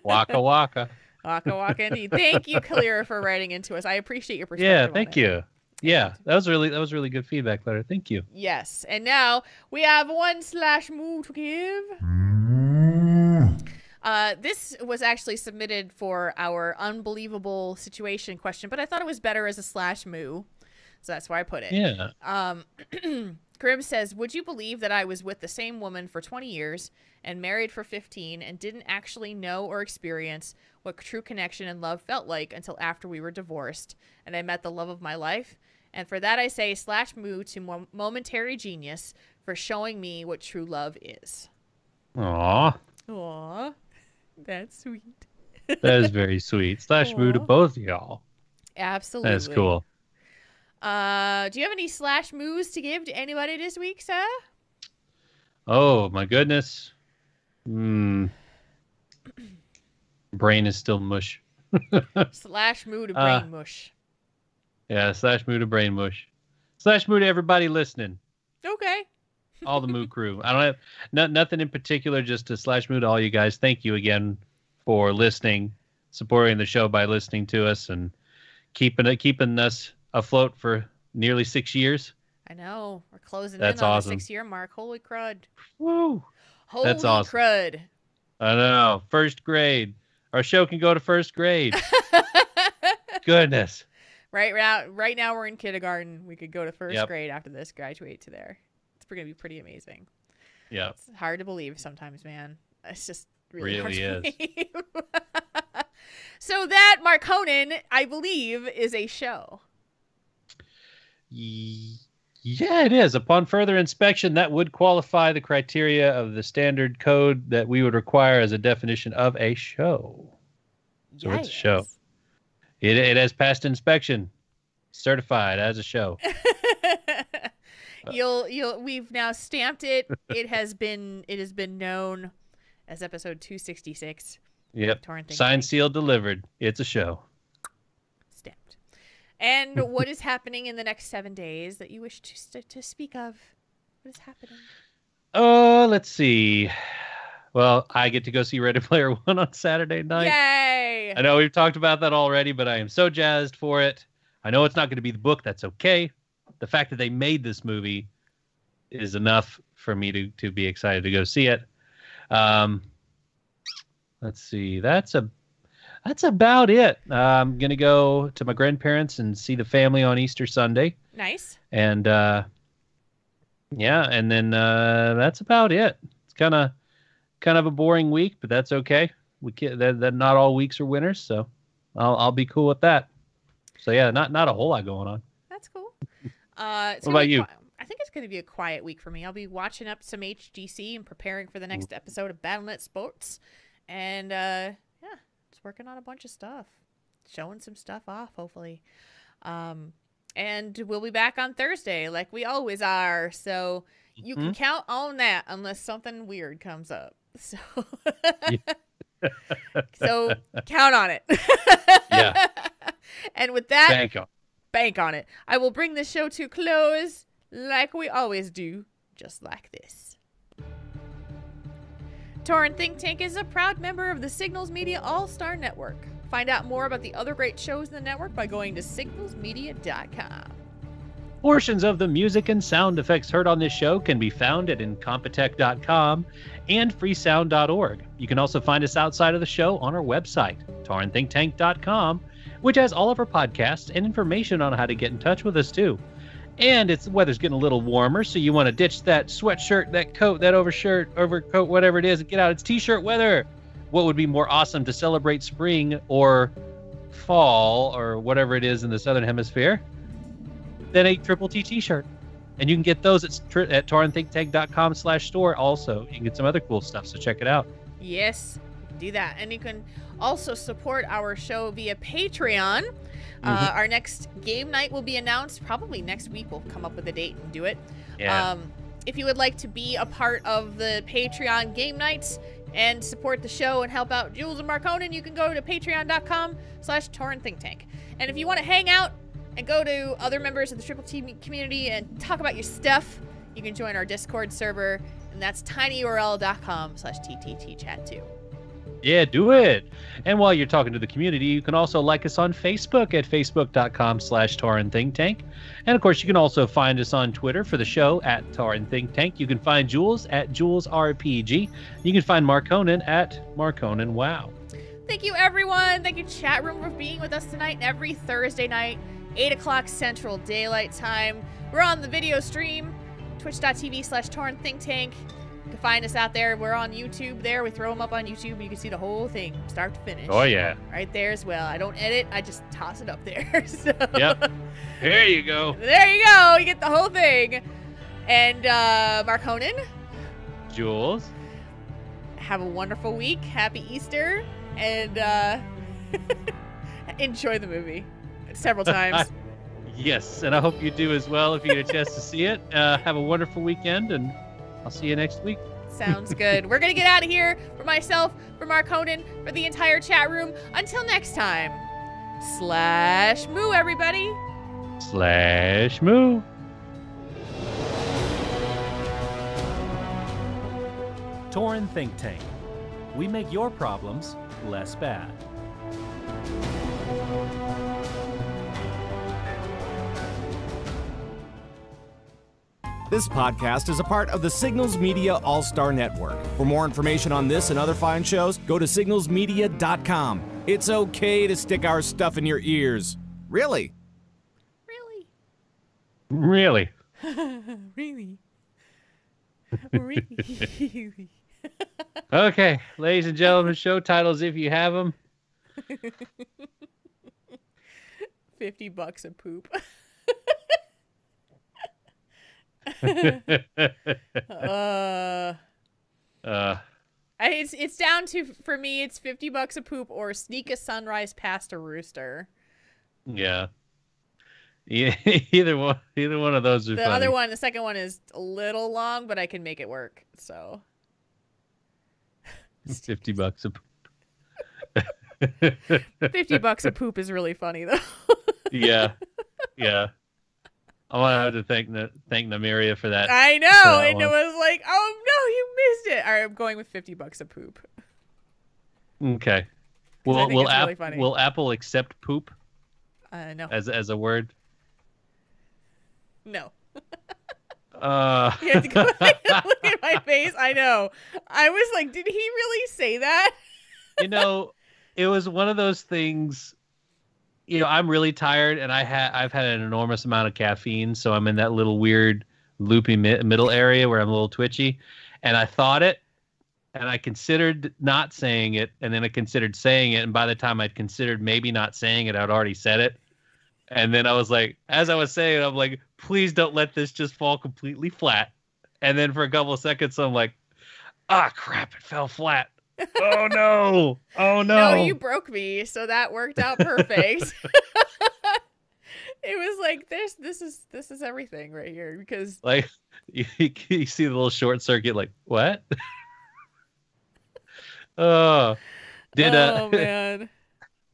waka waka. Waka waka indeed. Thank you, Kalira, for writing into us. I appreciate your perspective. Yeah, thank you. Yeah, that was really good feedback, Claire. Thank you. Yes, and now we have one /moo to give. This was actually submitted for our unbelievable situation question, but I thought it was better as a /moo, so that's why I put it. Yeah. Grim says, would you believe that I was with the same woman for 20 years and married for 15 and didn't actually know or experience what true connection and love felt like until after we were divorced and I met the love of my life? And for that I say /moo to Momentary Genius for showing me what true love is. Aww. Aww. That's sweet. That is very sweet. /moo to both of y'all. Absolutely. That's cool. Do you have any /moos to give to anybody this week, sir? Oh, my goodness. Brain is still mush. /moo to brain mush. Yeah, /moo to brain mush. /moo to everybody listening. Okay. All the Moo crew. I don't have nothing in particular, just to /moo to all you guys. Thank you again for listening, supporting the show by listening to us, and keeping us afloat for nearly 6 years. I know. We're closing That's in on awesome. the 6-year mark. Holy crud. Woo. Holy That's awesome. crud. I know. First grade. Our show can go to first grade. Goodness. Right now we're in kindergarten. We could go to first grade after this, graduate to there. It's going to be pretty amazing. Yeah. It's hard to believe sometimes, man. It's just really hard to is. believe. So that, Mark Honan, I believe, is a show. Yeah, it is. Upon further inspection, that would qualify the criteria of the standard code that we would require as a definition of a show. So it's a show. It has passed inspection, certified as a show. We've now stamped it. It has been known as episode 266. Yep. Signed, sealed, delivered. It's a show. Stamped. And what is happening in the next 7 days that you wish to speak of? What is happening? Let's see. Well, I get to go see Ready Player One on Saturday night. Yay! I know we've talked about that already, but I am so jazzed for it. I know it's not going to be the book. That's okay. The fact that they made this movie is enough for me to be excited to go see it. Let's see. That's about it. I'm going to go to my grandparents and see the family on Easter Sunday. Nice. And yeah, and then that's about it. It's kind of a boring week, but that's okay. That not all weeks are winners, so I'll be cool with that. So yeah, not a whole lot going on. That's cool. What about you? I think it's going to be a quiet week for me. I'll be watching up some HGC and preparing for the next episode of BattleNet Sports, and yeah, just working on a bunch of stuff, showing some stuff off, hopefully. And we'll be back on Thursday, like we always are. So you can count on that, unless something weird comes up. So, so count on it. Yeah. And with that, bank on it. I will bring the show to close like we always do, just like this. Tauren Think Tank is a proud member of the Signals Media All-Star Network. Find out more about the other great shows in the network by going to signalsmedia.com. Portions of the music and sound effects heard on this show can be found at incompetech.com and freesound.org. You can also find us outside of the show on our website, taurenThinkTank.com, which has all of our podcasts and information on how to get in touch with us too. And the weather's getting a little warmer, so you want to ditch that sweatshirt, that coat, that overcoat, whatever it is, and get out. It's t-shirt weather. What would be more awesome to celebrate spring or fall or whatever it is in the Southern Hemisphere than a Triple T t-shirt? And you can get those at taurenthinktank.com/store. Also, you can get some other cool stuff, so check it out. Yes, do that. And you can also support our show via Patreon. Our next game night will be announced probably next week. We'll come up with a date and do it. Yeah. If you would like to be a part of the Patreon game nights and support the show and help out Jules and Marconin, you can go to patreon.com/taurenthinktank. And if you want to hang out and go to other members of the Triple T community and talk about your stuff, you can join our Discord server, and that's tinyurl.com/tttchat2. Yeah, do it. And while you're talking to the community, you can also like us on Facebook at facebook.com/TaurenThinkTank. And of course, you can also find us on Twitter for the show at TaurenThinkTank. You can find Jules at JulesRPG. You can find Marconin at MarconinWow. Thank you, everyone. Thank you, chat room, for being with us tonight and every Thursday night, 8 o'clock Central Daylight Time. We're on the video stream, twitch.tv/TaurenThinkTank. You can find us out there. We're on YouTube there. We throw them up on YouTube. You can see the whole thing, start to finish. Oh, yeah. Right there as well. I don't edit. I just toss it up there. So. Yep. There you go. There you go. You get the whole thing. And Marconin. Jules. Have a wonderful week. Happy Easter. And enjoy the movie several times. Yes, and I hope you do as well if you get a chance to see it. Have a wonderful weekend, and I'll see you next week. Sounds good. We're going to get out of here. For myself, for Marconin, for the entire chat room. Until next time, /moo, everybody. /moo. Tauren Think Tank. We make your problems less bad. This podcast is a part of the Signals Media All-Star Network. For more information on this and other fine shows, go to signalsmedia.com. It's okay to stick our stuff in your ears. Really? Really? Really? Really? Okay, ladies and gentlemen, show titles if you have them. $50 a poop. It's down to, for me, it's $50 a poop or sneak a sunrise past a rooster. Yeah. Either one of those are funny. The second one is a little long, but I can make it work. So $50 a poop. $50 a poop is really funny though. Yeah. I want to have to thank Namiria for that. I know, and it was like, oh no, you missed it. All right, I'm going with $50 a poop. Okay. Will Apple accept poop? No. As a word? No. You have to go back and look at my face. I know. I was like, did he really say that? It was one of those things. I'm really tired, and I've had an enormous amount of caffeine, so I'm in that little weird loopy middle area where I'm a little twitchy. And I thought it, and I considered not saying it, and then I considered saying it, and by the time I'd considered maybe not saying it, I'd already said it. And then I was like, as I was saying it, I'm like, please don't let this just fall completely flat. And then for a couple of seconds, I'm like, crap, it fell flat. Oh no! No, you broke me, so that worked out perfect. It was like this is everything right here, because like you see the little short circuit, like what? Oh man.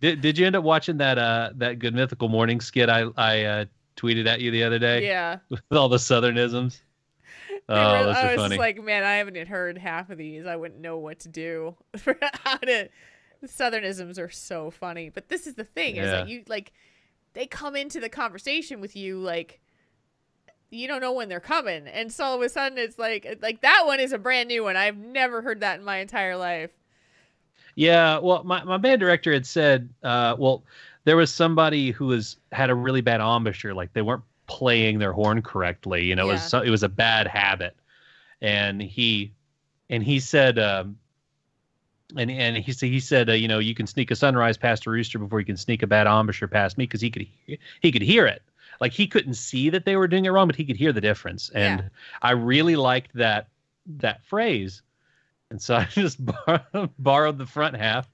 Did you end up watching that Good Mythical Morning skit I tweeted at you the other day? Yeah. With all the Southernisms. Oh, those are funny. Just like, man, I haven't heard half of these. I wouldn't know what to do for how to. The Southernisms are so funny, but this is the thing: is that you they come into the conversation with you like you don't know when they're coming, and so all of a sudden it's like that one is a brand new one. I've never heard that in my entire life. Yeah, well, my band director had said, there was somebody who had a really bad embouchure, like they weren't playing their horn correctly. You know, it was a bad habit. And he said, he said, you know, you can sneak a sunrise past a rooster before you can sneak a bad embouchure past me, because he could hear it. Like, he couldn't see that they were doing it wrong, but he could hear the difference. And I really liked that phrase. And so I just borrowed the front half.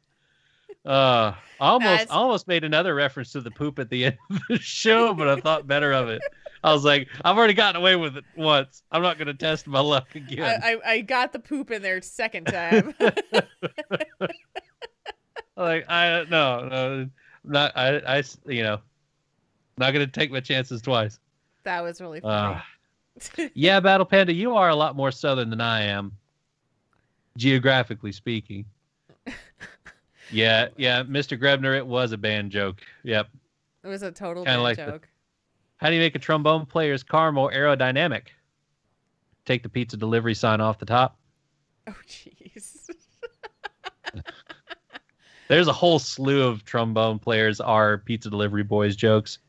Almost made another reference to the poop at the end of the show, but I thought better of it. I was like, I've already gotten away with it once. I'm not going to test my luck again. I got the poop in there second time. Like, no, not you know, not going to take my chances twice. That was really funny. Yeah, Battle Panda, you are a lot more southern than I am, geographically speaking. Yeah, Mr. Grebner, it was a band joke. Yep. It was a total Kinda band like joke. How do you make a trombone player's car more aerodynamic? Take the pizza delivery sign off the top. Oh, jeez. There's a whole slew of trombone players are pizza delivery boys jokes.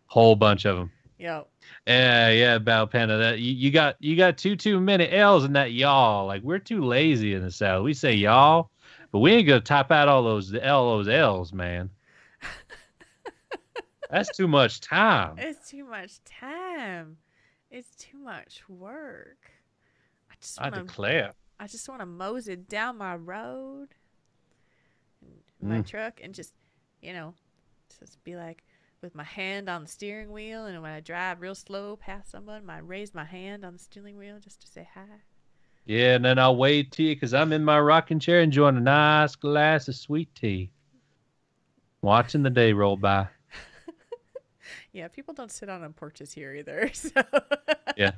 Whole bunch of them. Yep. Yeah, Battle Panda. That you got too many L's in that y'all. Like, we're too lazy in the South. We say y'all, but we ain't gonna type out all those L's, man. That's too much time. It's too much time. It's too much work. I declare. I just want to mose it down my road in my truck and just, you know, just be like with my hand on the steering wheel. And when I drive real slow past someone, I raise my hand on the steering wheel just to say hi. Yeah, and then I'll wave to you because I'm in my rocking chair enjoying a nice glass of sweet tea. Watching the day roll by. Yeah, people don't sit on porches here either. So. Yeah.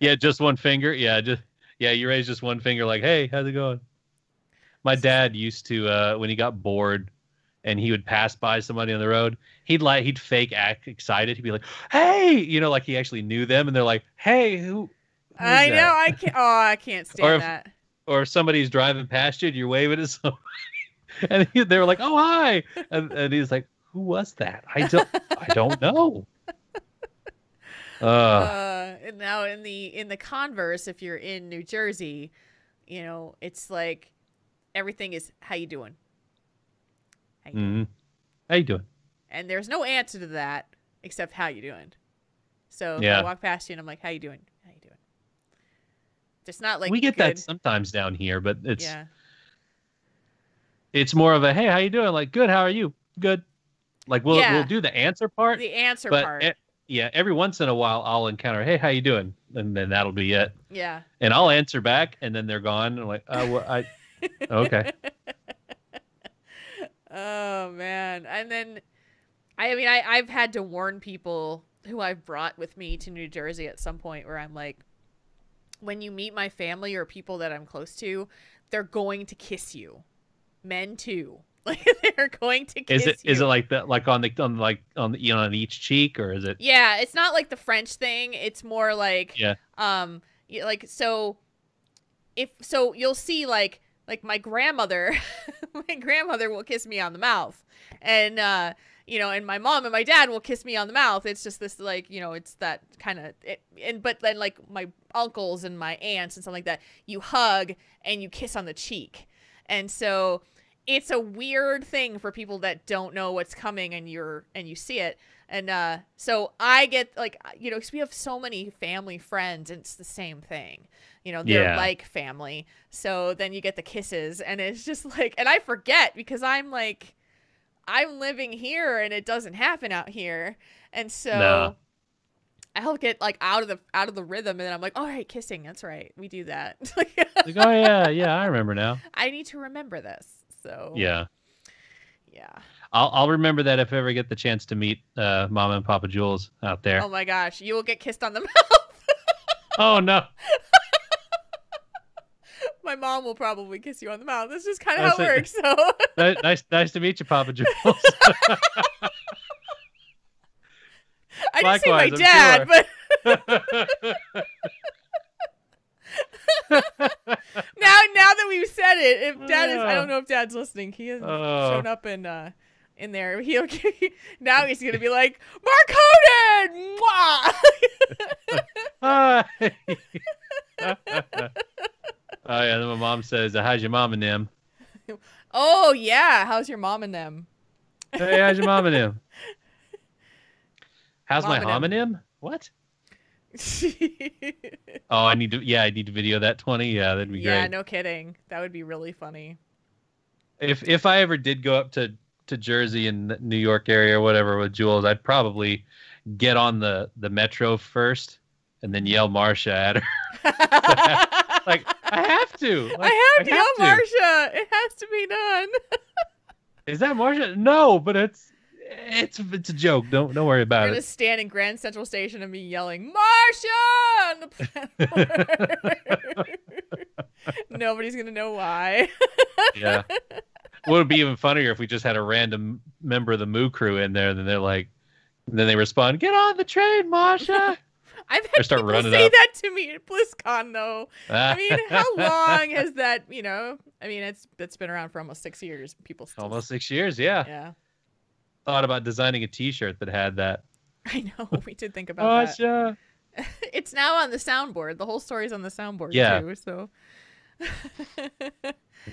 Yeah, just one finger. Yeah, you raise just one finger like, hey, how's it going? My dad used to, when he got bored and he would pass by somebody on the road, he'd fake act excited. He'd be like, hey, you know, like he actually knew them. And they're like, hey, who I know. that? I can't stand that. Or if somebody's driving past you and you're waving at somebody and they were like, oh, hi. And he's like, who was that? I don't know. And now in the converse, if you're in New Jersey, you know, it's like everything is how you doing? How you doing? How you doing? And there's no answer to that except how you doing. So yeah. I walk past you and I'm like, how you doing? How you doing? It's not like we get good. That sometimes down here, but it's more of a hey, how you doing? Like good, how are you? Good. Like we'll do the answer part. The answer part. Every once in a while I'll encounter, hey, how you doing? And then that'll be it. Yeah. And I'll answer back, and then they're gone. And I'm like, okay. Oh man. And then, I've had to warn people who I've brought with me to New Jersey at some point where I'm like, when you meet my family or people that I'm close to, they're going to kiss you. Men too. Like they're going to kiss you. Is it like that? Like on each cheek, or is it? Yeah, it's not like the French thing. It's more like so you'll see like my grandmother, my grandmother will kiss me on the mouth, and and my mom and my dad will kiss me on the mouth. It's just this like it's that kind of but then like my uncles and my aunts and something like that, you hug and you kiss on the cheek, and so. It's a weird thing for people that don't know what's coming and you see it. And so I get like, because we have so many family friends and it's the same thing. They're like family. So then you get the kisses and it's just like, and I forget because I'm like, I'm living here and it doesn't happen out here. And so I'll get like out of the rhythm and then I'm like, all right, kissing. That's right. We do that. Like, oh yeah. I remember now. I need to remember this. So yeah. I'll remember that if I ever get the chance to meet Mama and Papa Jules out there. Oh my gosh, you will get kissed on the mouth. Oh no. My mom will probably kiss you on the mouth. That's just kind of how it works. So nice to meet you, Papa Jules. I didn't say my dad, but. now that we've said it, if Dad is, I don't know if Dad's listening. He hasn't shown up in in there. Now he's gonna be like, Mark Honan! Hi. Oh yeah, then my mom says, "How's your mom and them?" Oh yeah, how's your mom and them? Hey, how's your mom and them? How's my Mom and homonym? What? Oh, I need to video that 20. Yeah, that'd be great. Yeah, no kidding. That would be really funny. If I ever did go up to Jersey and New York area or whatever with Jules, I'd probably get on the metro first and then yell Marsha at her. Like, I have to. Like, I have to yell Marsha. It has to be done. Is that Marsha? No, but it's a joke. Don't worry about We're it. gonna stand in Grand Central Station and be yelling Marsha on the platform. Nobody's gonna know why. Yeah. Would be even funnier if we just had a random member of the Moo crew in there, and then then they respond, "Get on the train, Marsha." I've had start people running say up. that to me at BlizzCon, though. I mean, how long has that? I mean, it's been around for almost 6 years. People still Almost 6 years, yeah. Yeah. Thought about designing a T-shirt that had that. I know. We did think about Marsha. that. It's now on the soundboard. The whole story's on the soundboard too. So.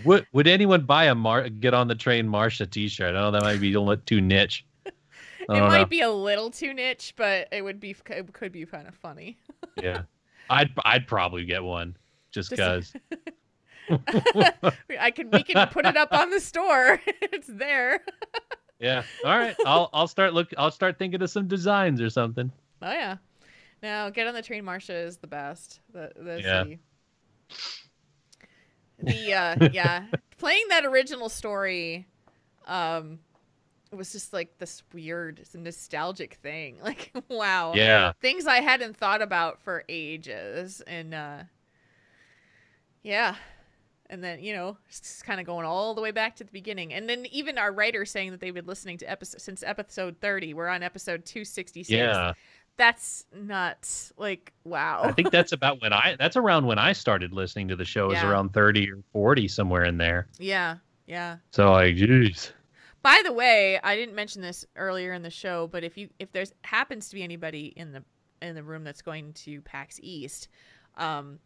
Would anyone buy a Get on the Train Marsha T-shirt? I know that might be a little too niche. It might be a little too niche, but it could be kind of funny. Yeah, I'd probably get one just because. We can put it up on the store. It's there. Yeah. All right. I'll start thinking of some designs or something. Oh yeah. Now, Get on the Train Marsha is the best. Yeah. Yeah, playing that original story it was just like this weird nostalgic thing. Like, wow. Yeah. Things I hadn't thought about for ages. And yeah. And then, just kind of going all the way back to the beginning. And then even our writers saying that they've been listening to since episode 30. We're on episode 266. Yeah. That's nuts. Like, wow. I think that's around when I started listening to the show. It was around 30 or 40, somewhere in there. Yeah. Yeah. So like, geez. By the way, I didn't mention this earlier in the show, but if there's happens to be anybody in the room that's going to PAX East, Dr.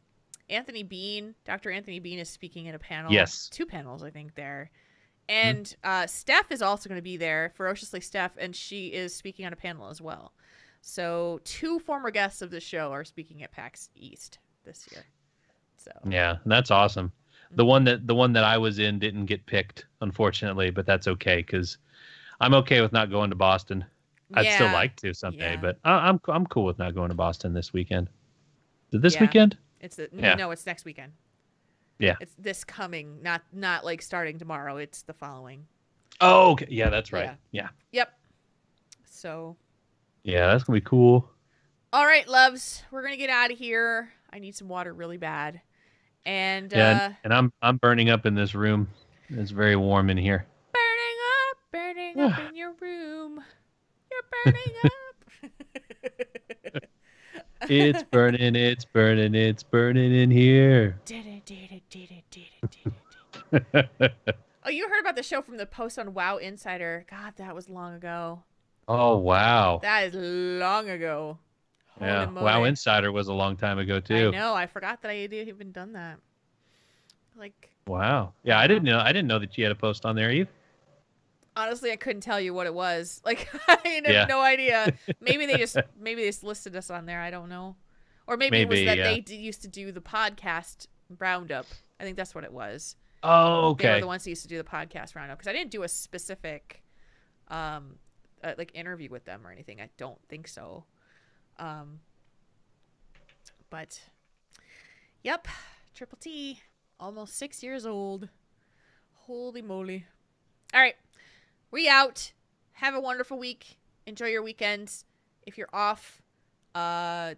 Anthony Bean is speaking at a panel. Yes. 2 panels, I think, there. And Steph is also going to be there, Ferociously Steph, and she is speaking on a panel as well. So 2 former guests of the show are speaking at PAX East this year. So yeah, that's awesome. The one that I was in didn't get picked, unfortunately, but that's okay because I'm okay with not going to Boston. I'd still like to someday, but I'm cool with not going to Boston this weekend. Is it this weekend? No, it's next weekend. Yeah, it's this coming, not like starting tomorrow. It's the following. Oh, okay. Yeah, that's right. Yeah. Yep. So. Yeah, that's gonna be cool. All right, loves, we're gonna get out of here. I need some water really bad. And and I'm burning up in this room. It's very warm in here. Burning up in your room. You're burning up. It's burning in here. Oh, you heard about the show from the Post on WoW Insider? God, that was long ago. Oh wow. That is long ago. Yeah, WoW Insider was a long time ago too. I know. I forgot that I had even done that. Like. Wow. Yeah, I didn't know that you had a post on there either. Honestly, I couldn't tell you what it was. Like, I have no idea. Maybe they just listed us on there. I don't know. Or maybe it was that they used to do the podcast roundup. I think that's what it was. Oh, okay. They were the ones who used to do the podcast roundup because I didn't do a specific, like interview with them or anything. I don't think so. But, yep, Triple T, almost 6 years old. Holy moly! All right. We out. Have a wonderful week. Enjoy your weekends. If you're off, Flash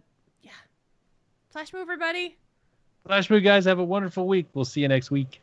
move, everybody. Flash move, guys. Have a wonderful week. We'll see you next week.